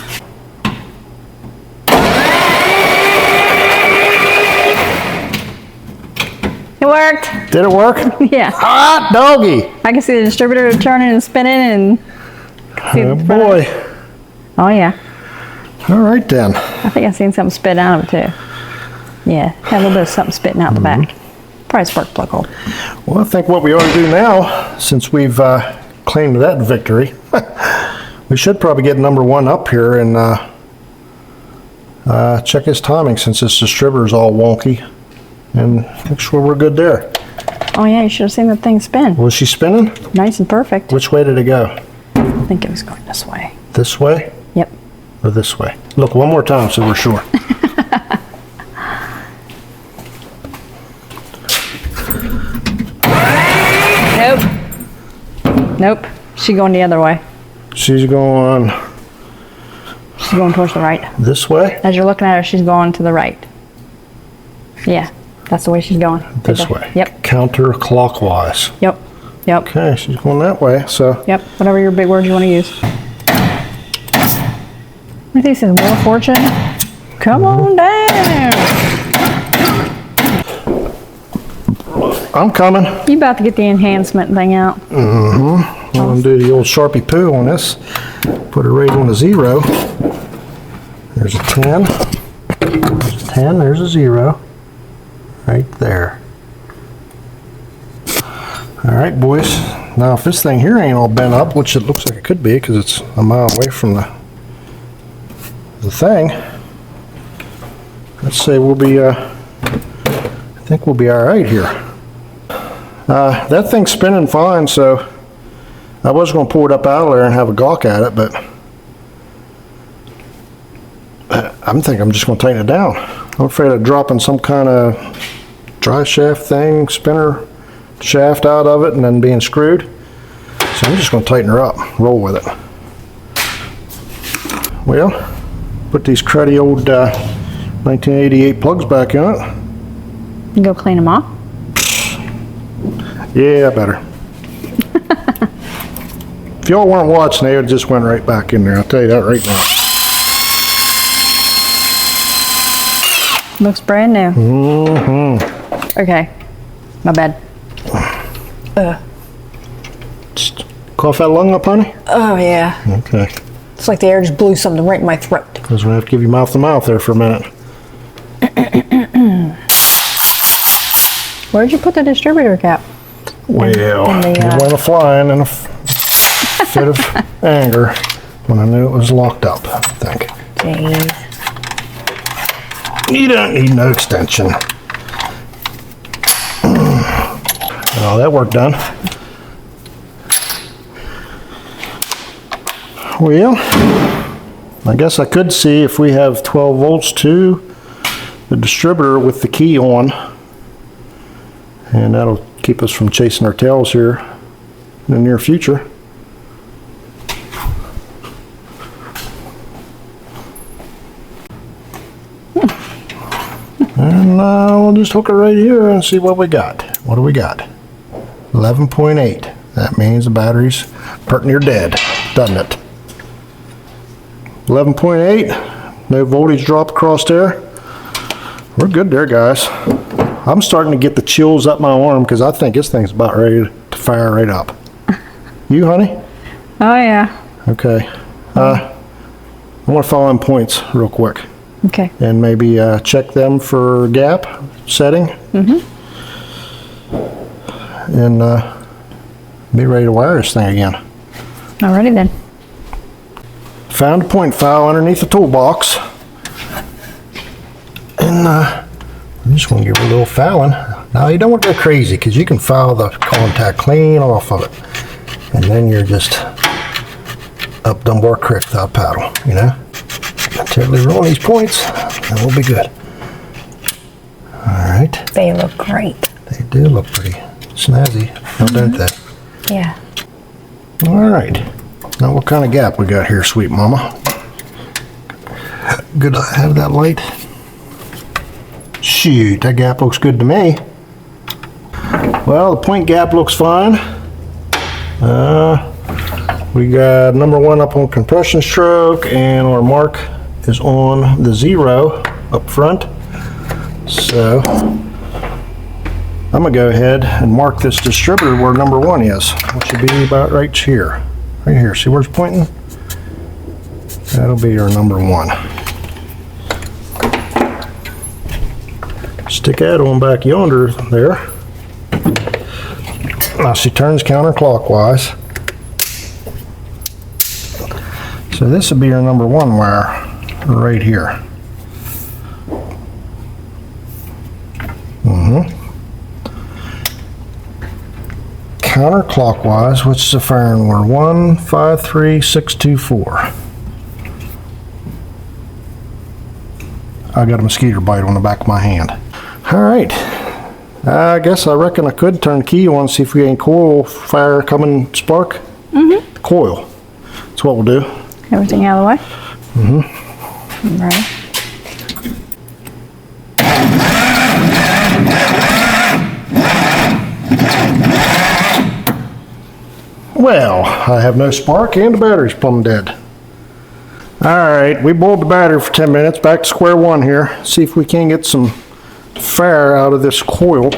It worked. Did it work? Yeah. Hot doggy! I can see the distributor turning and spinning and see Oh the front of it. boy. Oh yeah. All right then. I think I seen something spit out of it too. Yeah, had a little bit of something spitting out the back. Probably spark plug hole. Well, I think what we ought to do now, since we've claimed that victory, we should probably get number 1 up here and check his timing since this distributor's all wonky and make sure we're good there. Oh yeah, you should have seen that thing spin. Was she spinning? Nice and perfect. Which way did it go? I think it was going this way. This way Yep. or this way? Look one more time so we're sure. Nope. Nope. She's going the other way. She's going She's going towards the right. this way? As you're looking at her, she's going to the right. Yeah, that's the way she's going. This way? Yep. Counterclockwise. Yep. Yep. Okay, she's going that way, so. Yep. Whatever your big word you want to use. What do you say? Wheel of Fortune? Come on down. I'm coming. You about to get the enhancement thing out. I'm gonna do the old Sharpie poo on this. Put it right on a 0. There's a 10. There's a 10, there's a 0. Right there. All right, boys. Now, if this thing here ain't all bent up, which it looks like it could be because it's a mile away from the thing, let's say we'll be, I think we'll be all right here. That thing's spinning fine, so I was going to pull it up out of there and have a gawk at it, but I think I'm just going to tighten it down. I'm afraid of dropping some kind of dry shaft thing, spinner shaft out of it, and then being screwed. So I'm just going to tighten her up, roll with it. Well, put these cruddy old 1988 plugs back in it. You go clean them off? Yeah, better. If y'all weren't watching, they just went right back in there. I'll tell you that right now. Looks brand new. Mm-hmm. Okay. My bad. Just cough that lung up, honey? Oh, yeah. Okay. It's like the air just blew something right in my throat. I was going to have to give you mouth to mouth there for a minute. Where'd you put the distributor cap? Well, it went flying in a fit of anger when I knew it was locked up, I think. Jeez. You don't need no extension. Oh, that work done. Well, I guess I could see if we have 12 volts to the distributor with the key on, and that'll keep us from chasing our tails here in the near future. And we'll just hook it right here and see what we got. What do we got? 11.8. That means the battery's pretty near dead, doesn't it? 11.8. No voltage drop across there. We're good there, guys. I'm starting to get the chills up my arm because I think this thing's about ready to fire right up. You, honey? Oh, yeah. Okay. I want to follow in points real quick. Okay. And maybe check them for gap setting. Mm-hmm. And be ready to wire this thing again. Alrighty then. Found a point file underneath the toolbox. And I'm just going to give it a little filing. Now you don't want to go crazy because you can file the contact clean off of it. And then you're just up Dunbar Creek without paddle, you know? Until they roll these points, and we'll be good. Alright. They look great. They do look pretty snazzy, don't they? Yeah. Alright. Now what kind of gap we got here, sweet mama? Good to have that light. Shoot, that gap looks good to me. Well, the point gap looks fine. We got number 1 up on compression stroke, and our mark is on the 0 up front. So I'm gonna go ahead and mark this distributor where number 1 is, which should be about right here. Right here, see where it's pointing? That'll be our number 1. Stick that on back yonder there. Now she turns counterclockwise. So this would be our number 1 wire right here. Counterclockwise, which is a firing order 153624. I got a mosquito bite on the back of my hand. All right. I guess I reckon I could turn the key on, see if we get any coil fire coming spark The coil. That's what we'll do. Everything out of the way? Right. Well, I have no spark and the battery's plumb dead. Alright, we boiled the battery for 10 minutes. Back to square one here. See if we can get some fire out of this coil.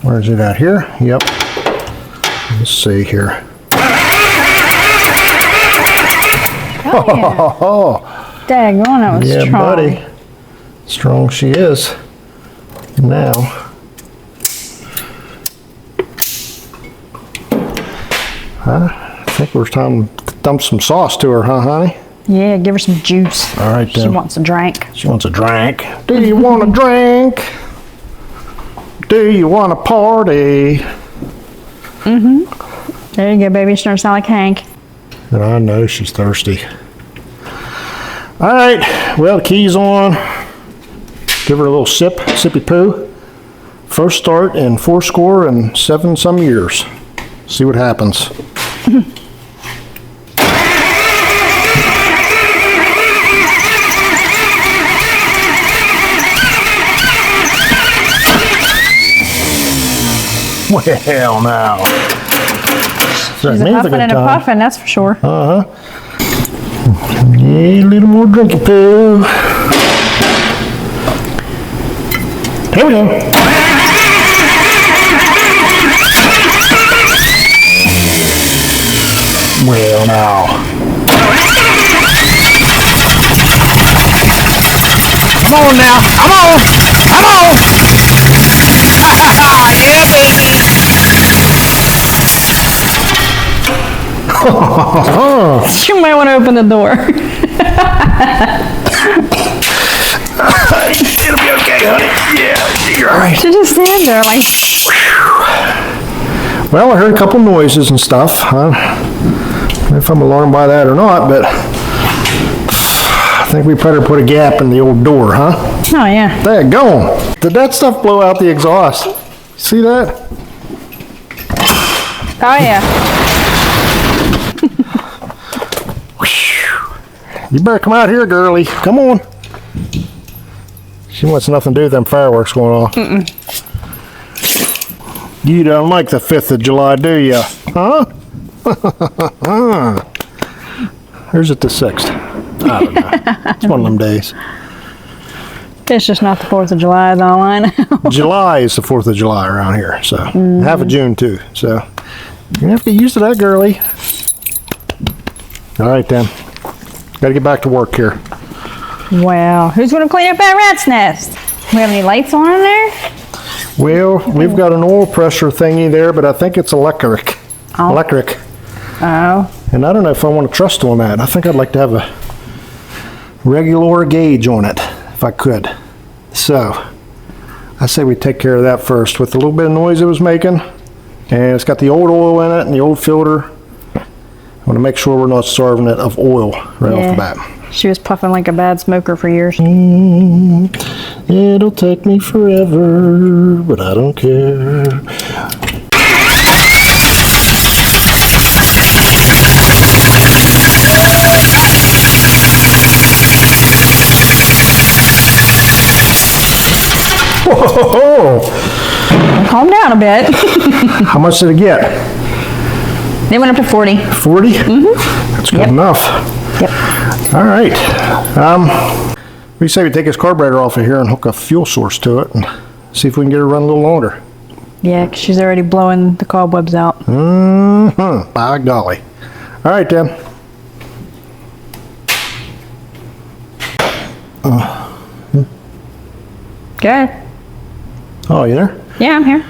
Where is it at here? Yep. Let's see here. Oh, yeah. Daggone, that was strong. Yeah, buddy. Strong she is. Now. I think it's time to dump some sauce to her, huh, honey? Yeah, give her some juice. All right, then. She wants a drink. She wants a drink. Do you want a drink? Do you want a party? There you go, baby. She starting to sound like Hank. And I know she's thirsty. All right, well, the key's on. Give her a little sippy poo. First start in 4 some years. See what happens. Well, now. She's a huffing and a puffing, that's for sure. Yeah, a little more drinky poo. Here we go. Well, now. Come on now. Come on. Come on. Yeah, baby. You might want to open the door. It'll be okay, honey. Yeah, you're all right. She just stand there like. Well, I heard a couple noises and stuff. I don't know if I'm alarmed by that or not, but I think we better put a gap in the old door, huh? Oh, yeah. There, go. Did that stuff blow out the exhaust? See that? Oh, yeah. You better come out here, girlie. Come on. She wants nothing to do with them fireworks going on. You don't like the 5th of July, do you? Huh? Or is it the 6th? I don't know. It's one of them days. It's just not the 4th of July, though, I know. July is the 4th of July around here, so. Half of June, too, so. You're gonna have to get used to that, girlie. All right, then. Gotta get back to work here. Well, who's going to clean up that rat's nest? We have any lights on in there? Well, we've got an oil pressure thingy there, but I think it's electric. Oh. Electric. Oh. And I don't know if I want to trust on that. I think I'd like to have a regular gauge on it, if I could. So, I say we take care of that first with a little bit of noise it was making. And it's got the old oil in it and the old filter. I want to make sure we're not starving it of oil right off the bat. She was puffing like a bad smoker for years. It'll take me forever, but I don't care. Whoa! Calm down a bit. How much did it get? They went up to 40. 40? That's good enough. Yep. All right. We say we take this carburetor off of here and hook a fuel source to it and see if we can get her run a little longer. Yeah, 'cause she's already blowing the cobwebs out. By golly. All right, then. Good. Oh, you there? Yeah, I'm here.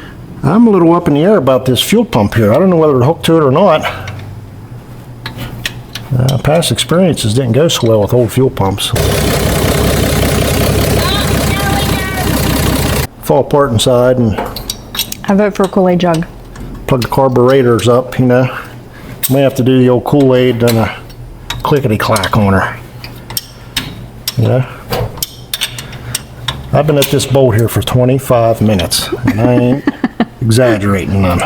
I'm a little up in the air about this fuel pump here. I don't know whether to hook to it or not. Past experiences didn't go so well with old fuel pumps. Fall apart inside and I vote for a Kool-Aid jug. plug the carburetors up, you know. May have to do the old Kool-Aid and a clickety-clack on her. You know? I've been at this boat here for 25 minutes, and I ain't exaggerating none.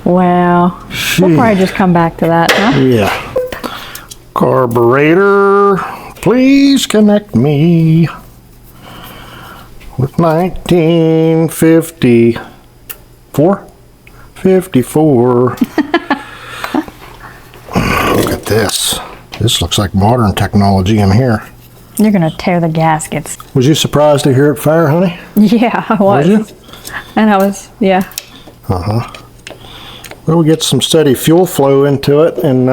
Well, we'll probably just come back to that, huh? Yeah. Carburetor, please connect me with 1954. 54. Look at this. This looks like modern technology in here. You're gonna tear the gaskets. Was you surprised to hear it fire, honey? Yeah, I was. Was you? And I was, yeah. Well, we get some steady fuel flow into it and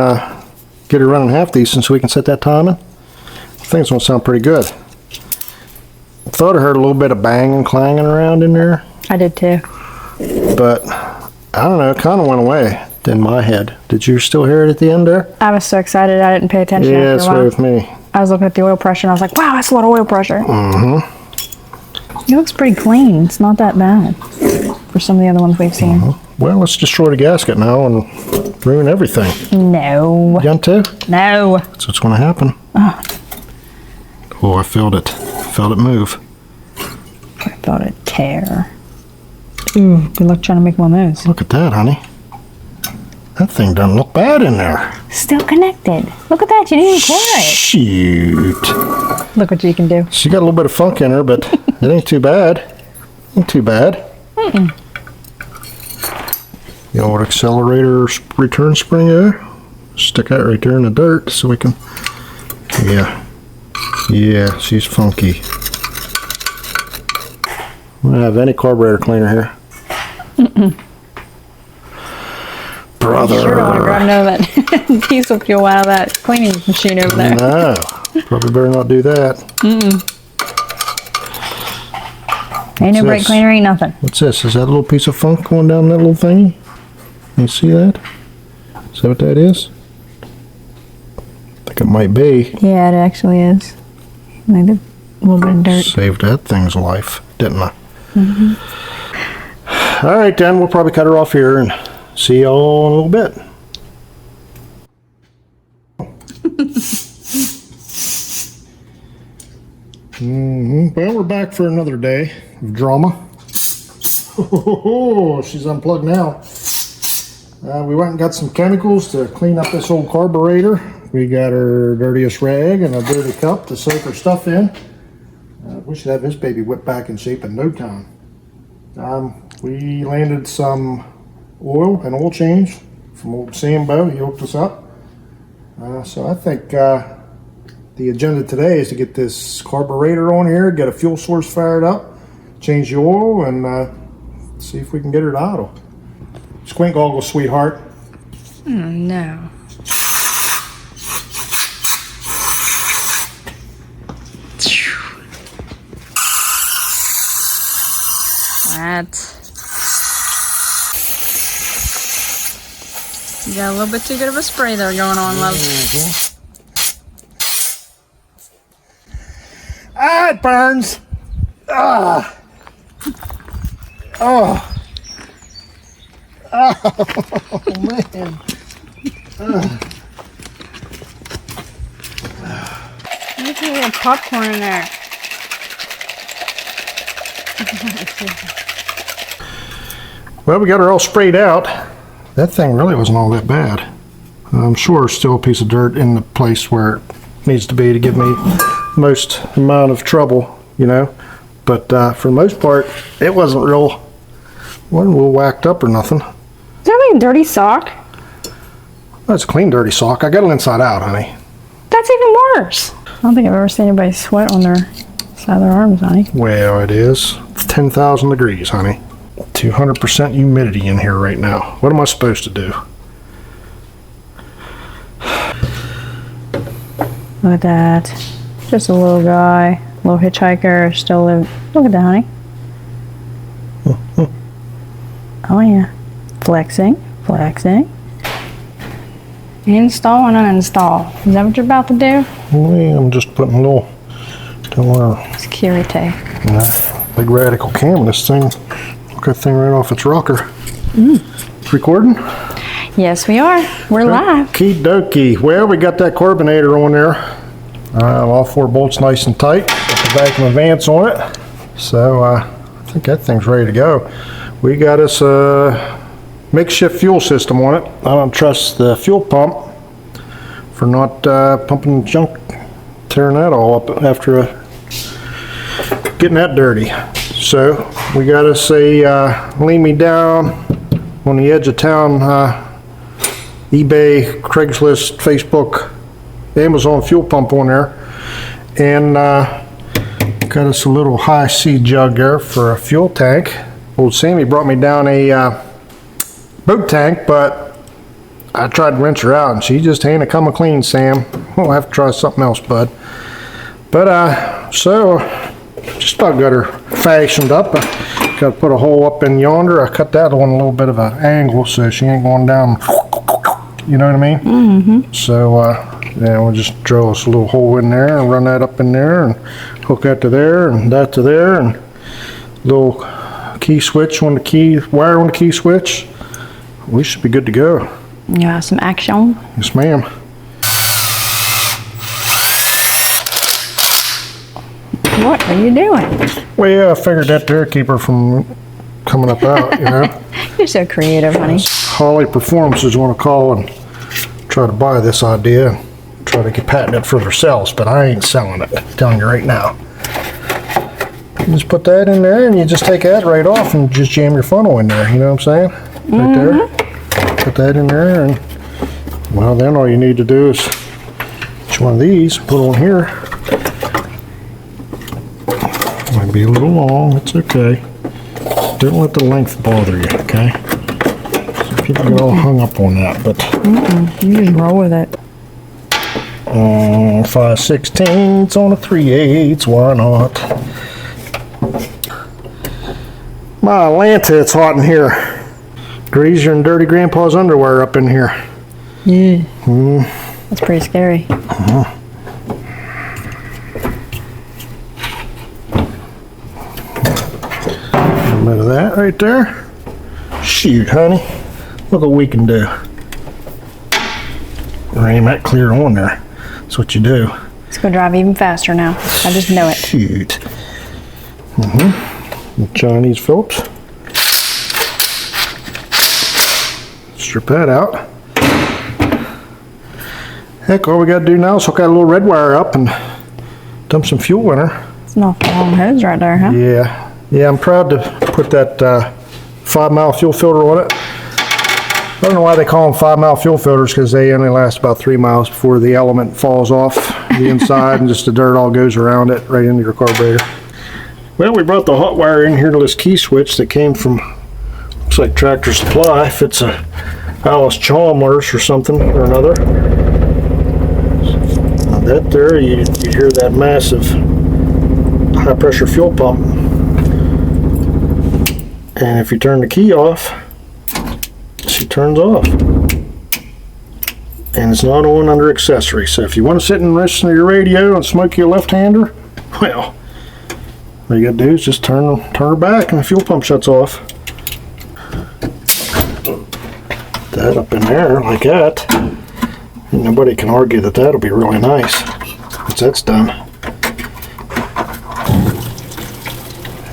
get it running half decent so we can set that timing. Things gonna sound pretty good. I thought I heard a little bit of banging, clanging around in there, I did too. but I don't know, it kind of went away in my head. Did you still hear it at the end there? I was so excited I didn't pay attention Yeah, after that's a while. right with me. I was looking at the oil pressure and I was like, wow, that's a lot of oil pressure. Mm-hmm. It looks pretty clean. It's not that bad for some of the other ones we've seen. Well, let's destroy the gasket now and ruin everything. No. You want to? No. That's what's going to happen. Oh, I felt it. Felt it move. I thought it'd tear. Ooh, good luck trying to make one of those. Look at that, honey. That thing doesn't look bad in there. Still connected. Look at that. You didn't even tear it. Shoot. Look what you can do. She got a little bit of funk in her, but it ain't too bad. Ain't too bad. The old accelerator return spring there. Stick that right there in the dirt so we can... Yeah. Yeah, she's funky. We don't have any carburetor cleaner here. Brother. You sure don't want to grab none of that diesel fuel out of that cleaning machine over there. No. Probably better not do that. Ain't no What's brake this? cleaner, ain't nothing. What's this? Is that a little piece of funk going down that little thingy? You see that? Is that what that is? I think it might be. Yeah, it actually is. Maybe a little bit of dirt. Saved that thing's life, didn't I? All right, then. We'll probably cut her off here and see y'all in a little bit. Well, we're back for another day of drama. Oh, she's unplugged now. We went and got some chemicals to clean up this old carburetor. We got her dirtiest rag and a dirty cup to soak her stuff in. We should have this baby whipped back in shape in no time. We landed some oil and oil change from old Sambo. He hooked us up. So I think the agenda today is to get this carburetor on here, get a fuel source fired up, change the oil, and see if we can get her to idle. Squint goggles, sweetheart. Oh, no. That. You got a little bit too good of a spray there going on, love. Ah, it burns. Ah. Oh. Oh, man. You can get popcorn in there. Well, we got her all sprayed out. That thing really wasn't all that bad. I'm sure there's still a piece of dirt in the place where it needs to be to give me most amount of trouble, you know. But for the most part, it wasn't real whacked up or nothing. Is that like a dirty sock? That's a clean, dirty sock. I got it inside out, honey. That's even worse. I don't think I've ever seen anybody sweat on their side of their arms, honey. Well, it is. It's 10,000 degrees, honey. 200% humidity in here right now. What am I supposed to do? Look at that. Just a little guy, little hitchhiker, still live. Look at that, honey. Oh yeah. Flexing, flexing. Install and uninstall. Is that what you're about to do? Well, I'm just putting a little, Security. big radical cam on this thing. Look that thing right off its rocker. Recording? Yes, we are. We're live. Okie dokie. Well, we got that carbonator on there. All 4 bolts nice and tight. Got the vacuum advance on it. So I think that thing's ready to go. We got us makeshift fuel system on it. I don't trust the fuel pump for not pumping junk, tearing that all up after getting that dirty. So we got us a lay me down on the edge of town eBay, Craigslist, Facebook, Amazon fuel pump on there, and got us a little high C jug there for a fuel tank. Old Sammy brought me down a boat tank, but I tried to rinse her out and she just ain't a coming clean, Sam. We'll have to try something else, bud. But so just about got her fashioned up. I got to put a hole up in yonder. I cut that on a little bit of an angle so she ain't going down, you know what I mean? Mm-hmm. So yeah, we'll just drill us a little hole in there and run that up in there and hook that to there and that to there, and little key switch on the key, wire on the key switch. We should be good to go. Yeah, some action. Yes, ma'am. What are you doing? Well, yeah, I figured that there keep her from coming up out, you know. You're so creative, honey. Holly Performances want to call and try to buy this idea and try to get patent it for themselves, but I ain't selling it. I'm telling you right now. You just put that in there and you just take that right off and just jam your funnel in there, you know what I'm saying? Right there. Put that in there, and well, then all you need to do is each one of these, put on here. Might be a little long, it's okay. Don't let the length bother you, okay? Some people get all hung up on that, but you just roll with it. 5/16 on a 3/8, why not? My Atlanta, it's hot in here. Greasier than dirty grandpa's underwear up in here. Yeah. That's pretty scary. A little bit of that right there. Shoot, honey. Look what we can do. Aim that clear on there. That's what you do. It's going to drive even faster now. I just know it. Shoot. Chinese Phillips. Strip that out. Heck, all we got to do now is hook that little red wire up and dump some fuel in her. It's an awful long hose right there, huh? Yeah, I'm proud to put that 5-mile fuel filter on it. I don't know why they call them 5-mile fuel filters, because they only last about 3 miles before the element falls off the inside and just the dirt all goes around it right into your carburetor. Well, we brought the hot wire in here to this key switch that came from, looks like Tractor Supply. If it's a Alice Chalmers or something or another. Now that there, you hear that massive high pressure fuel pump. And if you turn the key off, she turns off. And it's not on under accessory. So if you want to sit and listen to your radio and smoke your left-hander, well, all you got to do is just turn her back and the fuel pump shuts off. That up in there like that. And nobody can argue that that'll be really nice once that's done.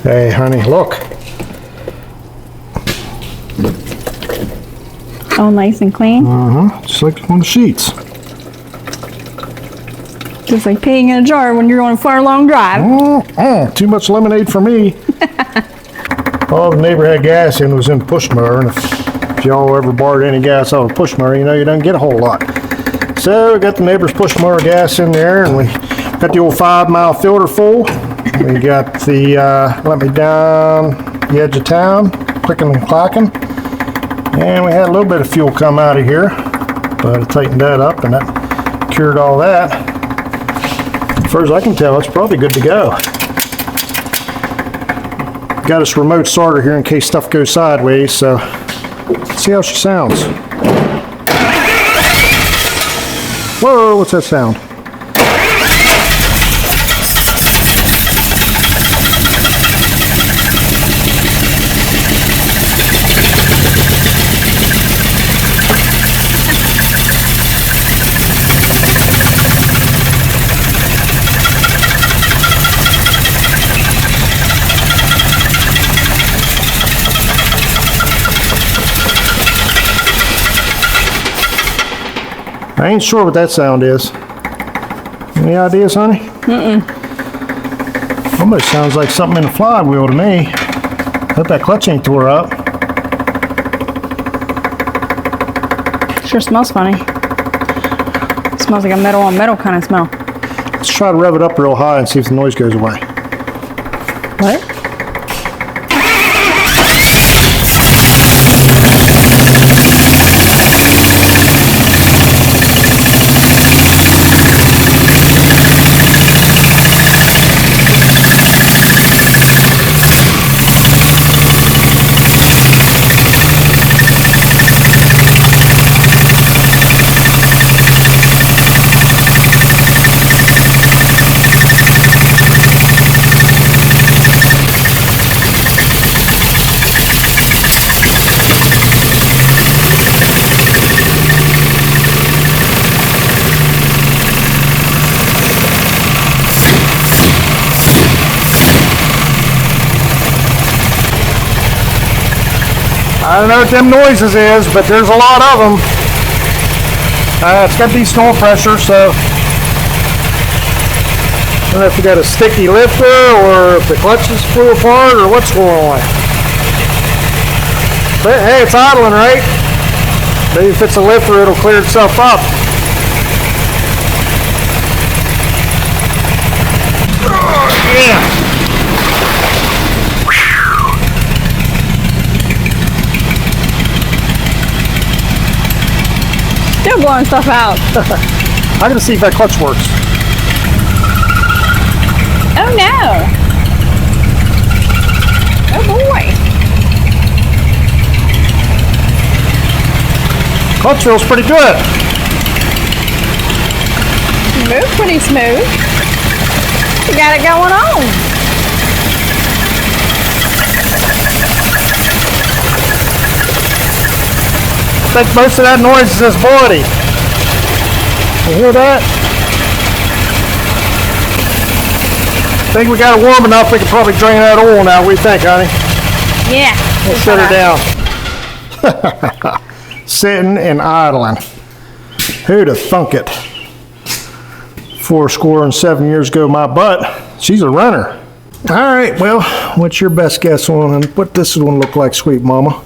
Hey, honey, look. All nice and clean. Just like on the sheets. Just like peeing in a jar when you're on a far long drive. Too much lemonade for me. All the neighbor had gas in was in push mower, and if y'all ever borrowed any gas out of a push mower, you know you don't get a whole lot. So we got the neighbor's push mower gas in there, and we got the old 5-mile filter full. We got the let me down the edge of town, clicking and clacking. And we had a little bit of fuel come out of here, but I tightened that up and that cured all that. As far as I can tell, it's probably good to go. Got us remote starter here in case stuff goes sideways, so let's see how she sounds. Whoa, what's that sound? I ain't sure what that sound is. Any ideas, honey? Almost sounds like something in the flywheel to me. Hope that clutch ain't tore up. Sure smells funny. Smells like a metal on metal kind of smell. Let's try to rev it up real high and see if the noise goes away. What? I don't know what them noises is, but there's a lot of them. It's got to be snow pressure, so I don't know if you got a sticky lifter or if the clutches flew apart or what's going on. But hey, it's idling, right? Maybe if it's a lifter, it'll clear itself up. Oh, yeah. Still blowing stuff out. I gotta see if that clutch works. Oh no. Oh boy. Clutch feels pretty good. Move pretty smooth. You got it going on. I think most of that noise is this body. You hear that? I think we got it warm enough we can probably drain that oil now. What do you think, honey? Yeah. We'll shut her down. Sitting and idling. Who'd have thunk it? 7 years ago, my butt. She's a runner. All right, well, what's your best guess on what this is going to look like, sweet mama?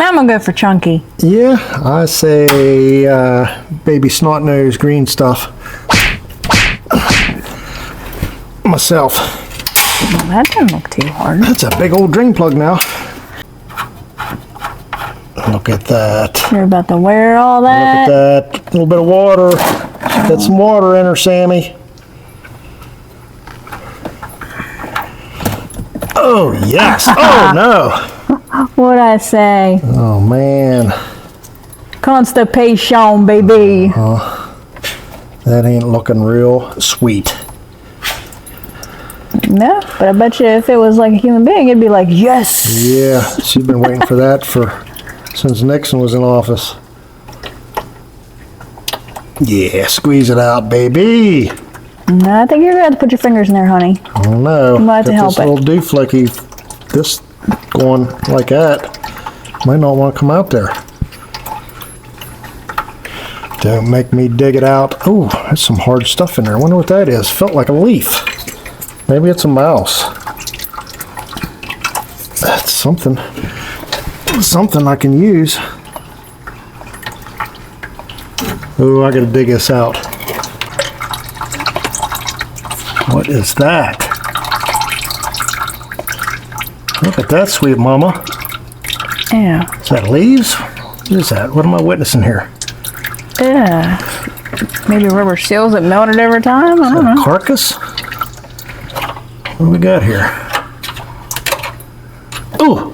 I'm gonna go for chunky. Yeah, I say baby snot nose green stuff. Myself. Well, that doesn't look too hard. That's a big old drain plug now. Look at that. You're about to wear all that. Look at that. A little bit of water. Got some water in her, Sammy. Oh, yes. Oh, no. What'd I say? Oh, man. Constipation, baby. That ain't looking real sweet. No, but I bet you if it was like a human being, it'd be like, yes. Yeah, she's been waiting for that since Nixon was in office. Yeah, squeeze it out, baby. No, I think you're gonna have to put your fingers in there, honey. I don't know. You might have to help this little dooflicky, this going like that, might not want to come out there. Don't make me dig it out. Oh, there's some hard stuff in there. I wonder what that is. Felt like a leaf. Maybe it's a mouse. That's something I can use. Oh, I gotta dig this out. What is that? Look at that, sweet mama. Yeah. Is that leaves? What is that? What am I witnessing here? Yeah. Maybe rubber seals that melted every time? I don't know. Carcass? What do we got here? Ooh!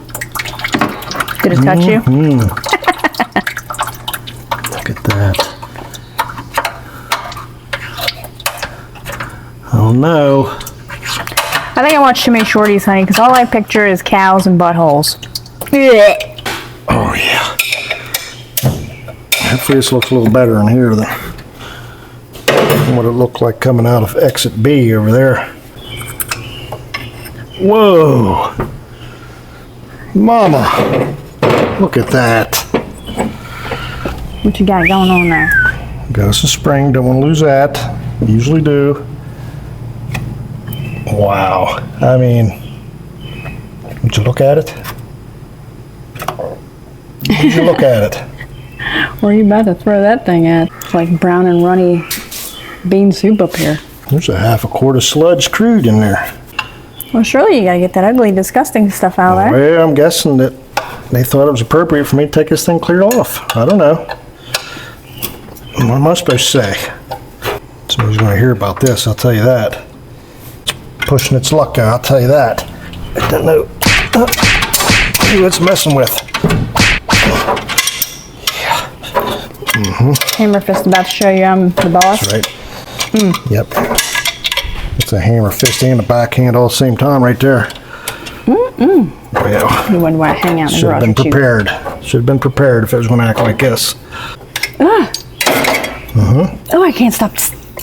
Did it touch you? Look at that. Oh no. I think I watched too many shorties, honey, because all I picture is cows and buttholes. Blech. Oh yeah. Hopefully this looks a little better in here than what it looked like coming out of exit B over there. Whoa. Mama. Look at that. What you got going on there? Got us a spring, don't want to lose that. Usually do. Wow. I mean, would you look at it? Would you look at it? Where are you about to throw that thing at? It's like brown and runny bean soup up here. There's a half a quart of sludge crude in there. Well, surely you gotta get that ugly, disgusting stuff out of there. Well, I'm guessing that they thought it was appropriate for me to take this thing clear off. I don't know. What am I supposed to say? Somebody's going to hear about this, I'll tell you that. It's pushing its luck out, I'll tell you that. I don't know who it's messing with. Yeah. Hammer fist about to show you I'm the boss. That's right. Yep. It's a hammer fist and a backhand all at the same time right there. Well, You wouldn't want to hang out in the should have garage. been prepared. Should have been prepared if it was going to act like this. Oh, I can't stop.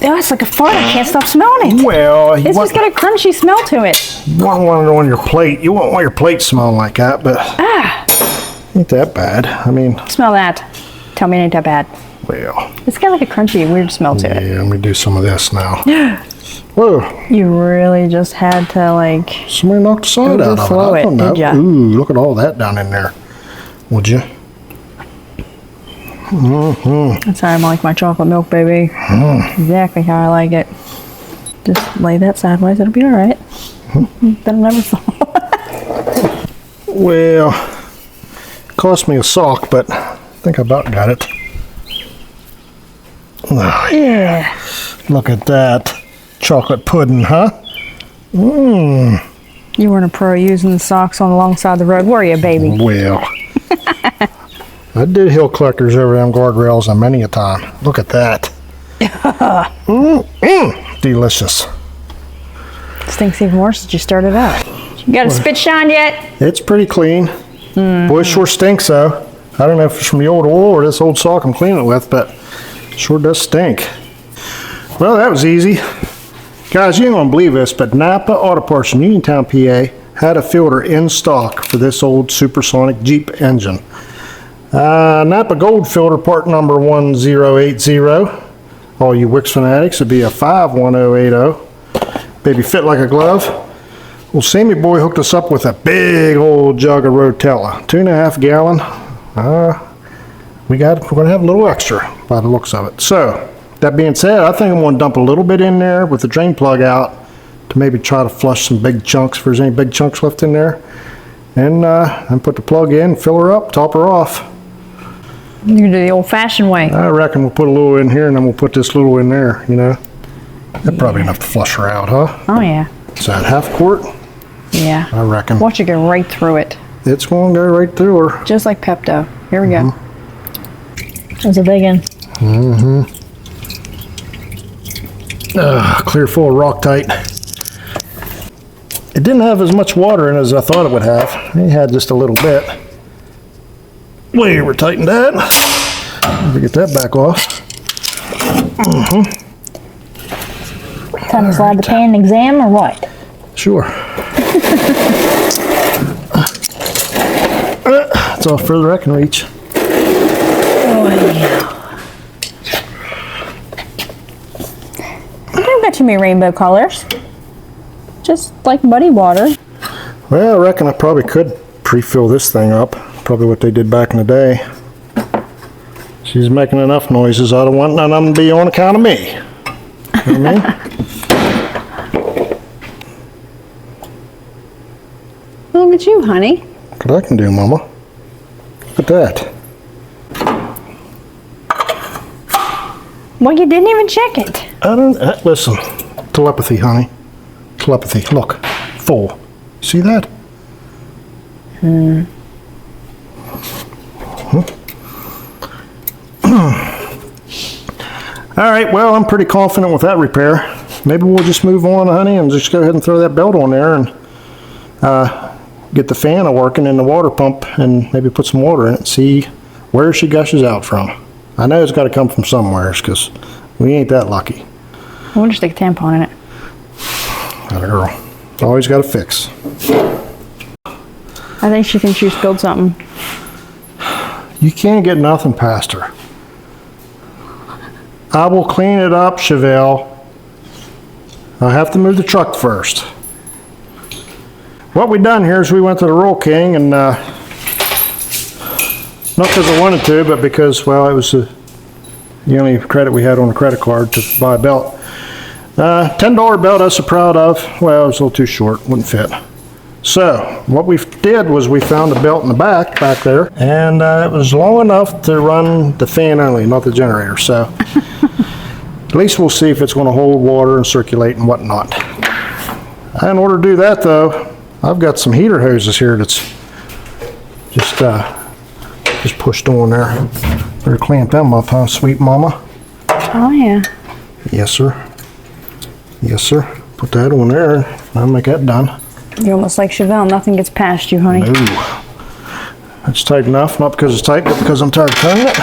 Oh, it's like a fart. I can't stop smelling it. Well, It's just got a crunchy smell to it. You wouldn't want it on your plate. You wouldn't want your plate smelling like that, but ain't that bad. I mean, Smell that. Tell me it ain't that bad. well, It's got like a crunchy, weird smell to it. yeah, let me do some of this now. Whoa, You really just had to like. somebody knocked the side out of it. Overflow I don't it, know. did ya? Ooh, look at all that down in there. Would you? That's how I like my chocolate milk, baby. Exactly how I like it. Just lay that sideways. It'll be all right. That'll never fall. Well, it cost me a sock, but I think I about got it. Oh, Yeah. look at that. Chocolate pudding, huh? You weren't a pro using the socks on the long side of the road, were you, baby? Well, I did hill collectors over them guardrails a many a time. Look at that. Delicious. Stinks even worse since you started out. You got a spit shine yet? It's pretty clean. Boy, it sure stinks though. I don't know if it's from the old oil or this old sock I'm cleaning it with, but it sure does stink. Well, that was easy. Guys, you ain't gonna believe this, but Napa Auto Parts in Uniontown, PA had a filter in stock for this old supersonic Jeep engine. Napa Gold filter part number 1080. All you Wix fanatics, it'd be a 51080. Baby fit like a glove. Well, Sammy boy hooked us up with a big old jug of Rotella, 2.5 gallon. We're gonna have a little extra by the looks of it. So, that being said, I think I'm gonna dump a little bit in there with the drain plug out to maybe try to flush some big chunks if there's any big chunks left in there. And put the plug in, fill her up, top her off. You can do the old-fashioned way. I reckon we'll put a little in here and then we'll put this little in there, you know. That's probably enough to flush her out, huh? Oh, yeah. Is that half quart? Yeah. I reckon. Watch it go right through it. It's going to go right through her. Just like Pepto. Here we go. That's a big one. Clear full of Rock-Tite. It didn't have as much water in it as I thought it would have. It had just a little bit. We're tightened that. Let me get that back off. Time to slide the pan exam or what? Sure. It's all further I can reach. Oh, yeah. I don't got too many rainbow colors. Just like muddy water. Well, I reckon I probably could pre-fill this thing up. Probably what they did back in the day. She's making enough noises. I don't want none of them to be on account of me. You know what I mean? Look at you, honey. Look what I can do, Mama. Look at that. Well, you didn't even check it. I don't, listen. Telepathy, honey. Telepathy. Look. Full. See that? All right, well, I'm pretty confident with that repair. Maybe we'll just move on, honey, and just go ahead and throw that belt on there and get the fan working and the water pump and maybe put some water in it and see where she gushes out from. I know it's got to come from somewhere because we ain't that lucky. We'll just stick a tampon in it. That girl. Always got to fix. I think she thinks you spilled something. You can't get nothing past her. I will clean it up, Chevelle. I have to move the truck first. What we done here is we went to the Royal King, and not because I wanted to, but because, well, it was the only credit we had on the credit card to buy a belt. $10 belt I was so proud of. Well, it was a little too short, wouldn't fit. So what we did was we found a belt in the back there, and it was long enough to run the fan only, not the generator. So at least we'll see if it's going to hold water and circulate and whatnot. In order to do that, though, I've got some heater hoses here that's just pushed on there. Better clamp them up, huh, sweet mama? Oh yeah. Yes, sir. Yes, sir. Put that on there. I'll make that done. You're almost like Chevelle. Nothing gets past you, honey. No. That's tight enough. Not because it's tight, but because I'm tired of turning it.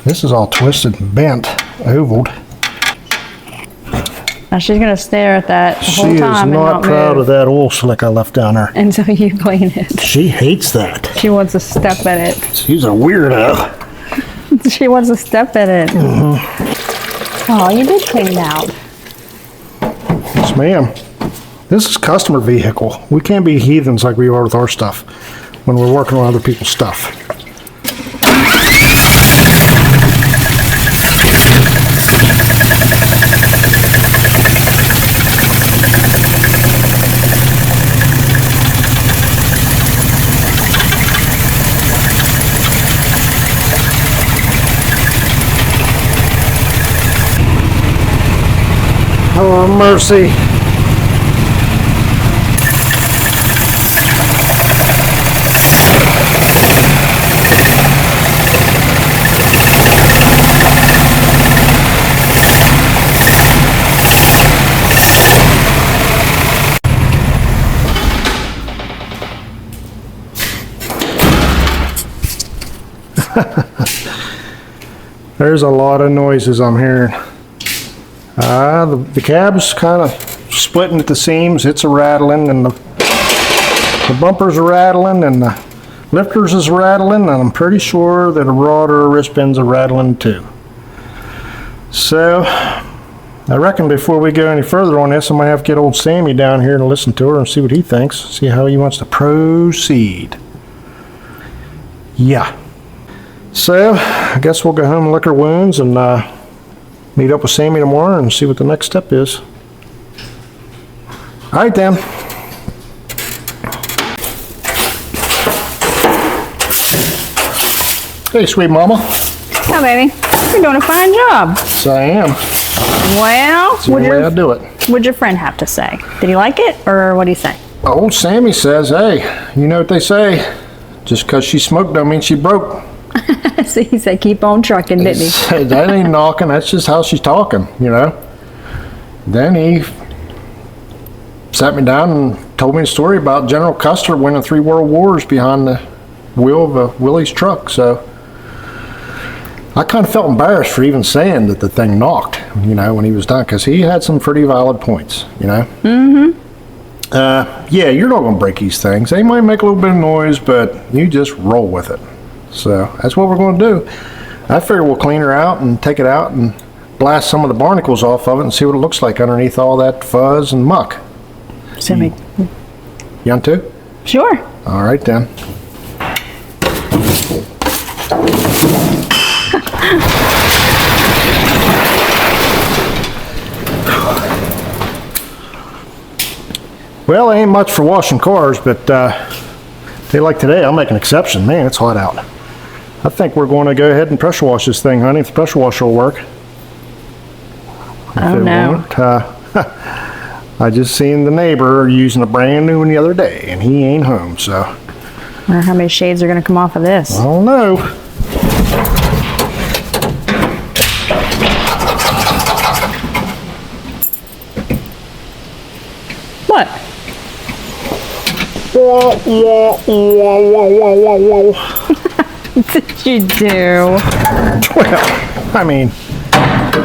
This is all twisted and bent, ovaled. Now she's gonna stare at that the whole She is time and not proud move of that oil slick I left down there. until you clean it. She hates that. She wants to step in it. She's a weirdo. She wants to step in it. Oh, you did clean it out. Yes, ma'am. This is customer vehicle. We can't be heathens like we are with our stuff when we're working on other people's stuff. Oh, mercy. There's a lot of noises I'm hearing. The cab's kind of splitting at the seams. It's a rattling, and the bumpers are rattling, and the lifters is rattling, and I'm pretty sure that a rod or a wristband's are rattling too. So I reckon before we go any further on this, I might have to get old Sammy down here to listen to her and see what he thinks, see how he wants to proceed. Yeah. So I guess we'll go home and lick our wounds and meet up with Sammy tomorrow and see what the next step is. All right then. Hey, sweet mama. Oh, baby, you're doing a fine job. Yes, I am. Well, That's the way I do it. what'd your friend have to say? Did he like it, or what do you say? Old Sammy says, hey, you know what they say? Just because she smoked don't mean she broke. So he said, keep on trucking, didn't he? Said, that ain't knocking, that's just how she's talking, you know. Then he sat me down and told me a story about General Custer winning 3 world wars behind the wheel of a Willys truck. So I kind of felt embarrassed for even saying that the thing knocked, you know, when he was done, because he had some pretty valid points, you know. Yeah, you're not going to break these things. They might make a little bit of noise, but you just roll with it. So that's what we're going to do. I figure we'll clean her out and take it out and blast some of the barnacles off of it and see what it looks like underneath all that fuzz and muck. Sammy. You on too? Sure. All right then. Well, it ain't much for washing cars, but day like today, I'll make an exception. Man, it's hot out. I think we're going to go ahead and pressure wash this thing, honey, if the pressure washer will work. Oh, no. I just seen the neighbor using a brand new one the other day, and he ain't home, so. I wonder how many shades are going to come off of this. I don't know. What? What did you do? Well, I mean,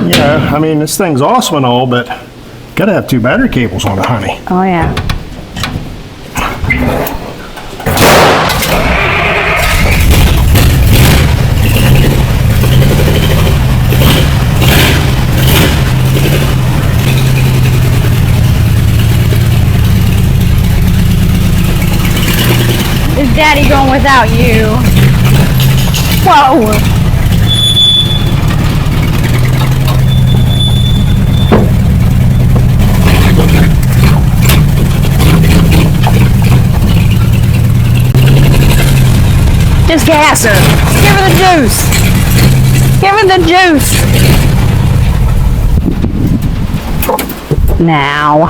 yeah, I mean, this thing's awesome and all, but gotta have 2 battery cables on it, honey. Oh, yeah. without you. Whoa. Just gas her. Give her the juice. Give her the juice. Now.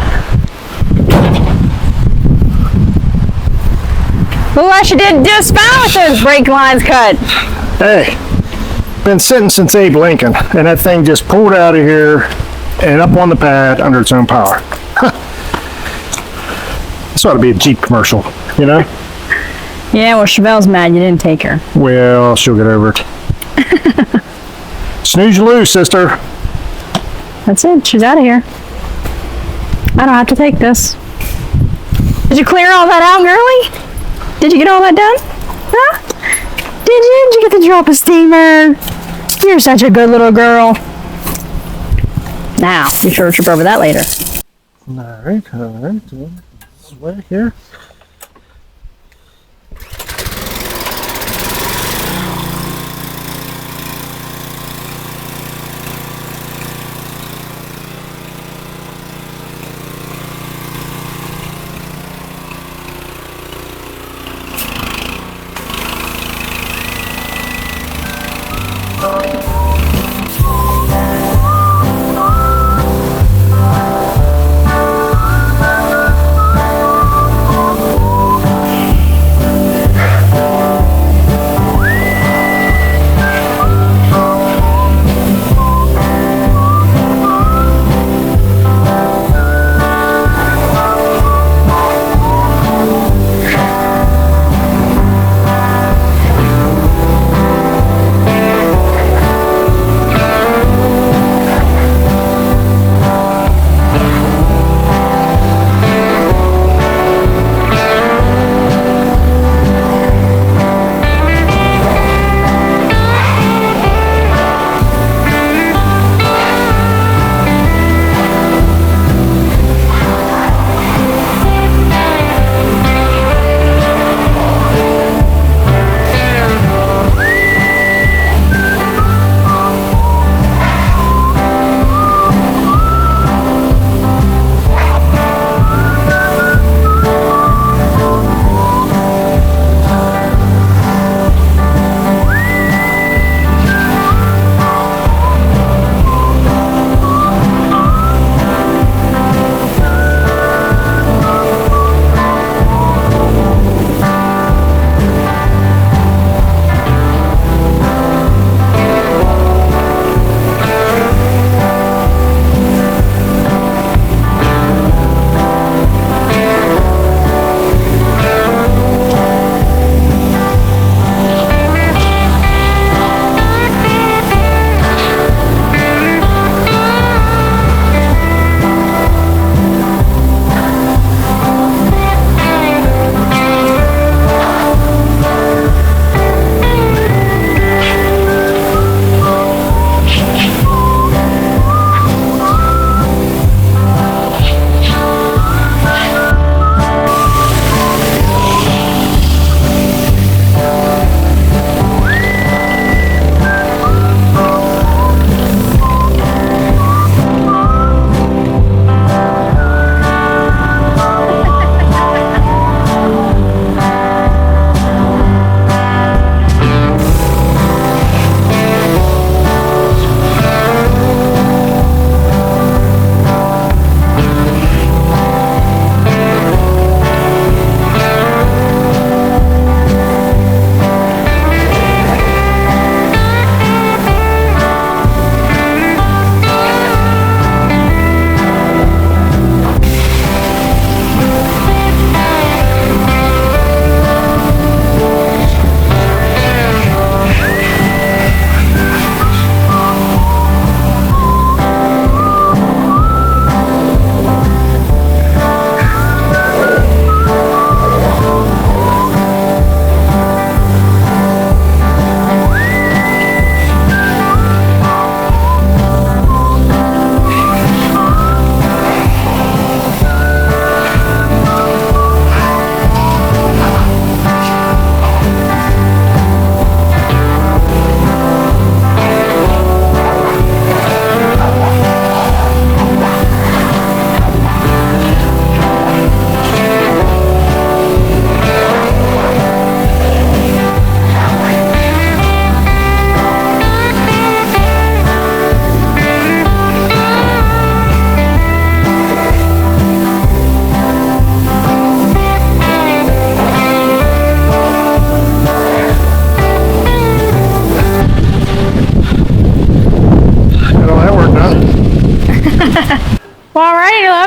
Look like she did just fine with those brake lines cut. Hey, been sitting since Abe Lincoln, and that thing just pulled out of here and up on the pad under its own power. This ought to be a Jeep commercial, you know? Yeah, well, Chevelle's mad you didn't take her. Well, she'll get over it. Snooze you lose, sister. That's it. She's out of here. I don't have to take this. Did you clear all that out, girlie? Did you get all that done? Huh? Did you? Did you get to drop a steamer? You're such a good little girl. Now, be sure to trip over that later. All right. This way here.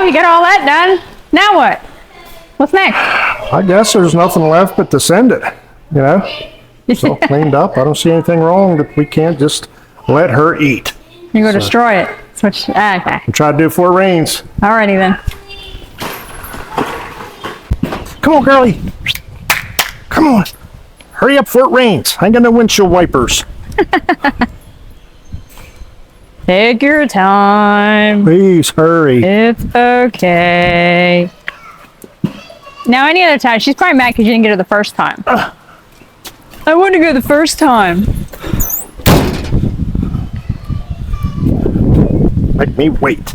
go. You got all that done. Now what? What's next? I guess there's nothing left but to send it, you know? It's all cleaned up. I don't see anything wrong that we can't just let her eat. You're going to destroy it. That's what you, okay. We'll try to do it before it rains. Alrighty then. Come on, girlie. Come on. Hurry up before it rains. I ain't got no windshield wipers. Take your time. Please hurry. It's okay. Now, any other time, she's probably mad because you didn't get her the first time. I wanted to go the first time. Make me wait.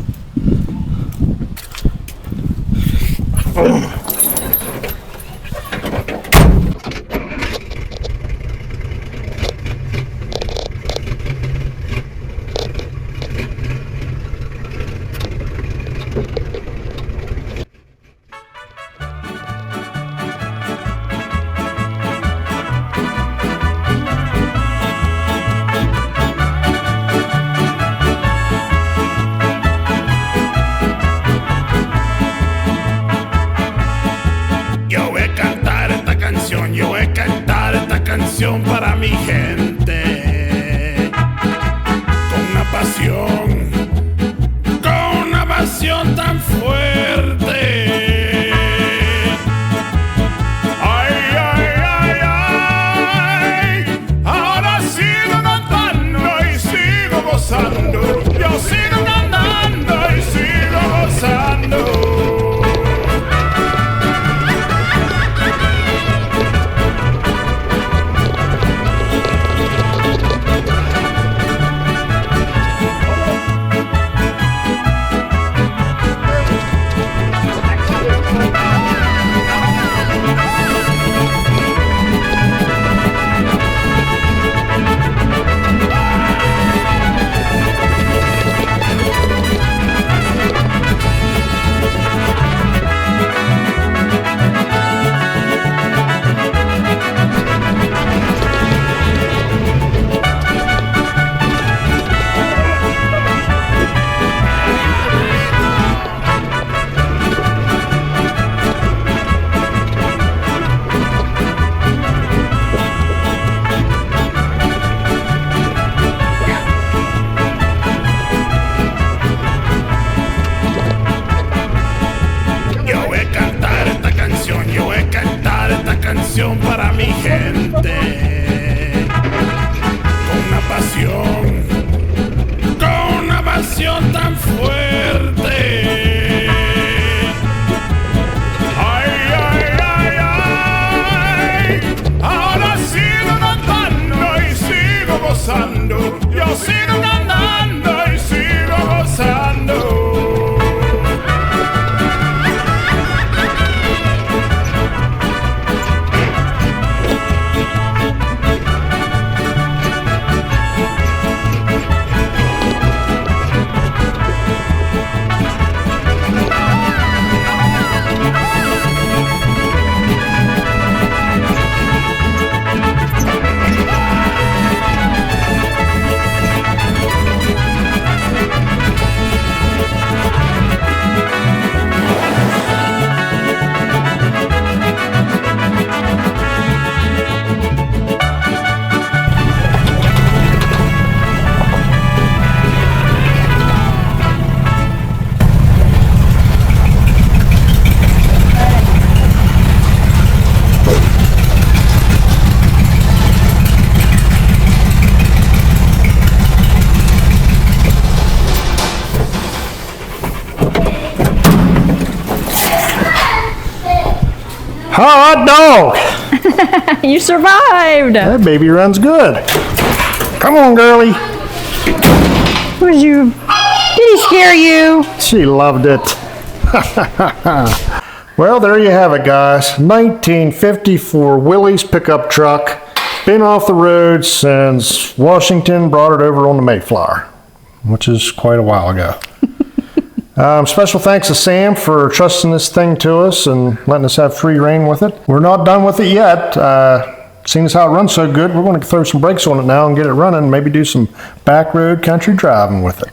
Para mi gente, con una pasión tan fuerte. Ay, ay, ay, ay, ahora sigo cantando y sigo gozando. Yo sigo cantando y sigo gozando. Para mi gente, con una pasión tan fuerte. Ay, ay, ay, ay, ahora sigo cantando y sigo gozando. Yo sigo cantando y sigo gozando. Hot dog! You survived! That baby runs good. Come on, girlie. Was you... Did he scare you? She loved it. Well, there you have it, guys. 1954 Willys pickup truck. Been off the road since Washington brought it over on the Mayflower, which is quite a while ago. Special thanks to Sam for trusting this thing to us and letting us have free reign with it. We're not done with it yet. Seeing as how it runs so good, we're going to throw some brakes on it now and get it running and maybe do some back road country driving with it.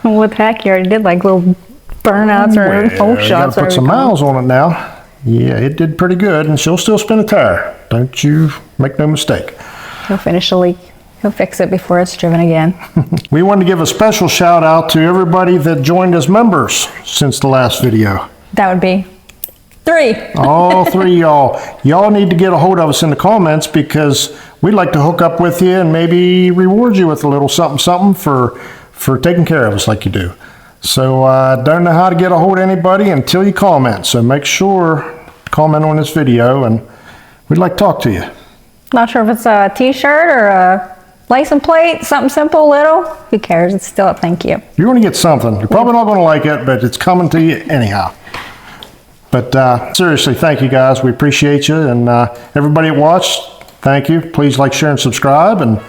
Well, with heck, you already did like little burnouts or whole You shots. gotta put some miles on it now. Yeah, it did pretty good, and she'll still spin a tire. Don't you make no mistake. He'll finish the leak. He'll fix it before it's driven again. We want to give a special shout out to everybody that joined as members since the last video. That would be 3. All 3 of y'all. Y'all need to get a hold of us in the comments because we'd like to hook up with you and maybe reward you with a little something for taking care of us like you do. So I don't know how to get a hold of anybody until you comment. So make sure to comment on this video and we'd like to talk to you. Not sure if it's a t-shirt or a license plate, something simple, little. Who cares? It's still a thank you. You're going to get something. You're probably not going to like it, but it's coming to you anyhow. But seriously, thank you guys. We appreciate you. And everybody that watched, thank you. Please like, share, and subscribe. And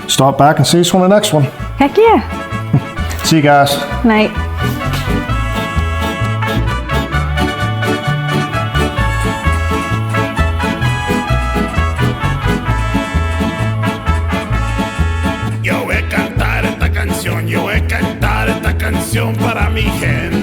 stop back and see us on the next one. Heck yeah. See you guys. Night. Yo voy a cantar esta canción para mi gente.